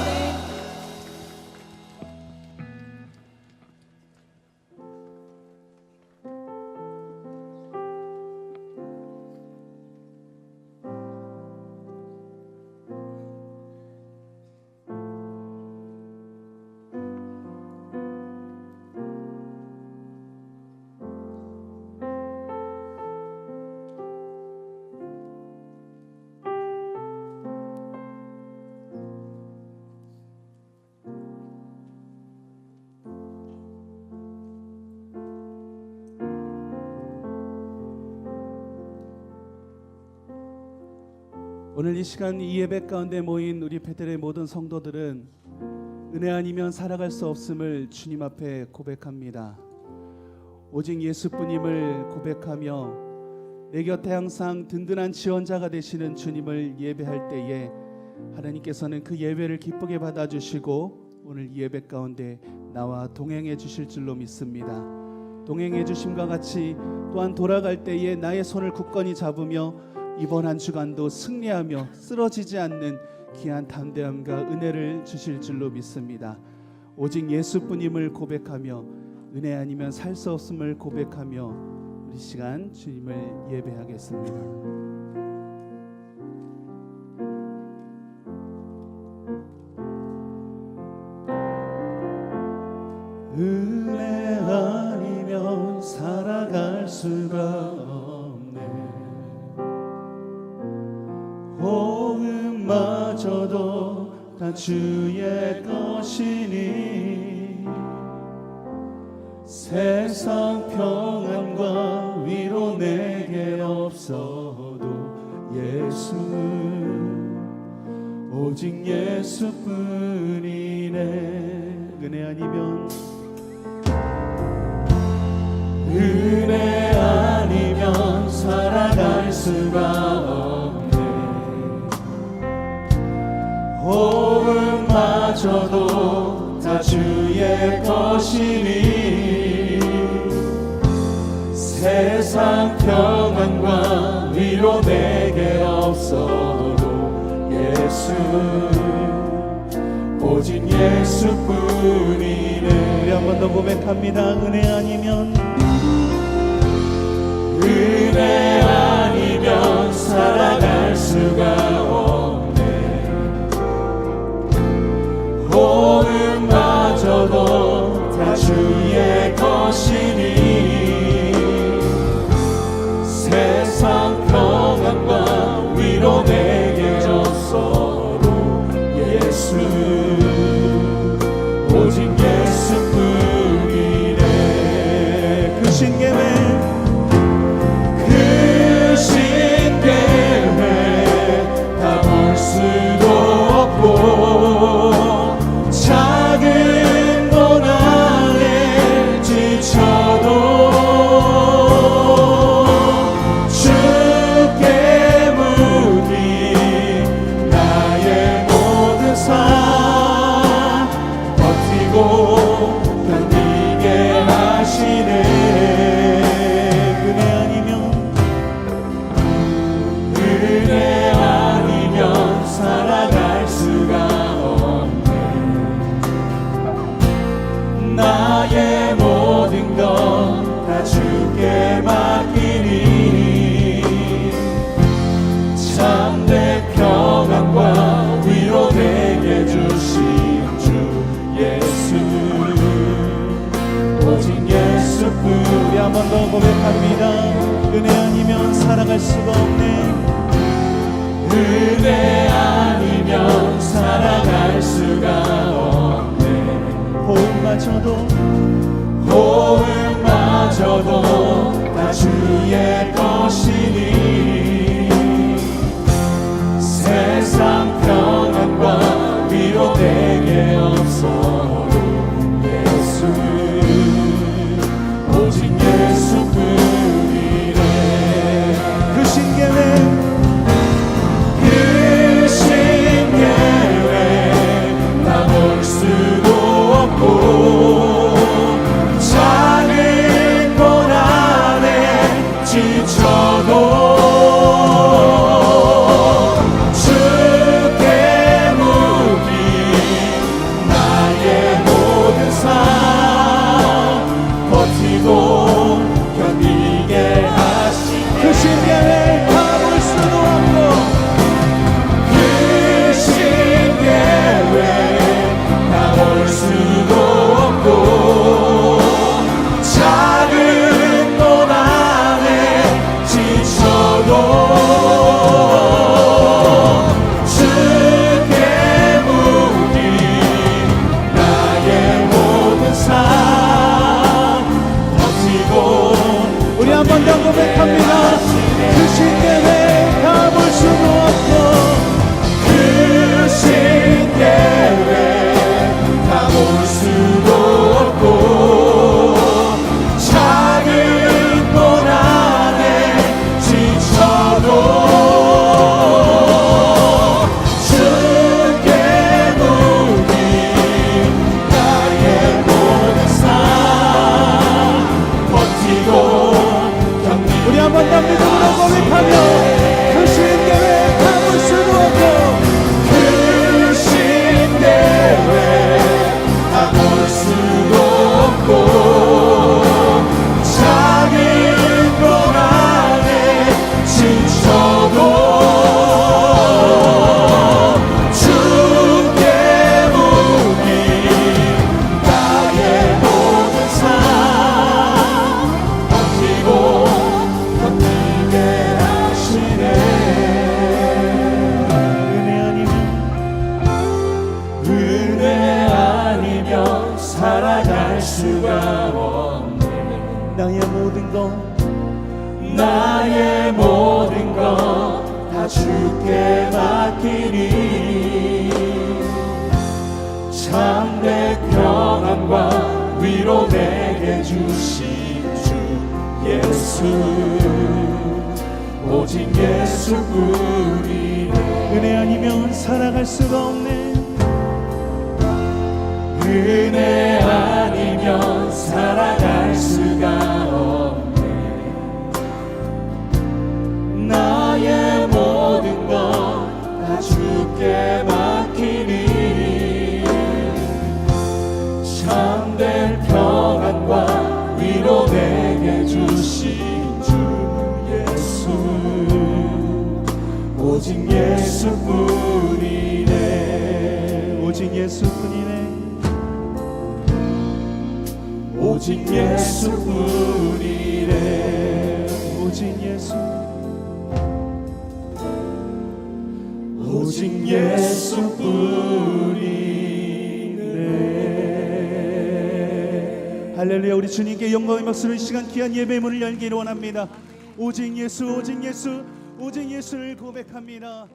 Speaker 8: 오늘 이 시간 이 예배 가운데 모인 우리 베델의 모든 성도들은 은혜 아니면 살아갈 수 없음을 주님 앞에 고백합니다. 오직 예수뿐임을 고백하며 내 곁에 항상 든든한 지원자가 되시는 주님을 예배할 때에 하나님께서는 그 예배를 기쁘게 받아주시고 오늘 이 예배 가운데 나와 동행해 주실 줄로 믿습니다. 동행해 주심과 같이 또한 돌아갈 때에 나의 손을 굳건히 잡으며 이번 한 주간도 승리하며 쓰러지지 않는 귀한 담대함과 은혜를 주실 줄로 믿습니다. 오직 예수뿐임을 고백하며 은혜 아니면 살 수 없음을 고백하며 우리 시간 주님을 예배하겠습니다. 은혜 아니면 살아갈 수가 없네. 호흡마저도 다 주의 것이니 세상 평안과 위로 내게 없어도 예수 오직 예수뿐이네. 은혜 아니면 은혜 아니면 살아갈 수가 없네. 호흡마저도 다 주의 것이니 세상 평안과 위로 내게 없어도 예수 오직 예수뿐이네. 우리 한 번 더 고백합니다. 은혜 아니면 은혜 아니면 살아갈 수가 없네. 호흡마저도 다 주의 것이니 세상 평안과 위로 내게 줬어도 예수 오직 예수뿐이네. 그 신 고백합니다. 은혜 아니면 살아갈 수가 없네.
Speaker 2: 은혜 아니면 살아갈 수가 없네.
Speaker 8: 호흡마저도
Speaker 2: 다 주의 것이니 세상 평안과 위로 내게 없어도 예수 오직 예수뿐이네.
Speaker 8: 그 신계획
Speaker 2: 그 신계획 다 볼 수도 없고 작은 고난에 지쳐도 주께 묻기 나의 모든 삶 버티고 견디게 하시네.
Speaker 8: 그 신계획 다 볼 수도 없고
Speaker 2: 그 신계획 다 볼 수도 없고 작은 고난에 지쳐도 주께 묻기 나의 모든 삶 버티고
Speaker 8: 우리 한 번 더 고백합니다. 그 신계획 다 볼 수도 없고
Speaker 2: 그 신계획 다 볼 수도 없고 작은 고난에 지쳐도 주께 묻기 나의 모든 삶 버티고 견디고
Speaker 8: 우리 한 번 더 믿음으로 고백하며 그 신계획 다 볼 수도 없고
Speaker 2: 그 신계획 다 볼 수도 없고 작은 고난에 지쳐도 주께 묻기 나의 모든 삶 버티고 견디게 하시네. 은혜 아니면 살아갈 수가 없네.
Speaker 8: 나의 모든 것
Speaker 2: 나의 모든 것 다 주께 맡기니 참된 평안과 위로 내게 주신 주 예수 오직 예수뿐이네.
Speaker 8: 은혜 아니면 살아갈 수가 없네.
Speaker 2: 은혜 아니면 살아갈 수가 없네. 나의 모든 것 다 주께 맡기니 참된 평안과 위로 내게 주신 주 예수 오직 예수뿐이네.
Speaker 8: 오직 예수뿐이네.
Speaker 2: 오직 예수뿐이네.
Speaker 8: 오직 예수
Speaker 2: 오직 예수뿐이네.
Speaker 8: 할렐루야. 우리 주님께 영광의 박수로 이 시간 귀한 예배의 문을 열기를 원합니다. 오직 예수 오직 예수 오직 예수를 고백합니다.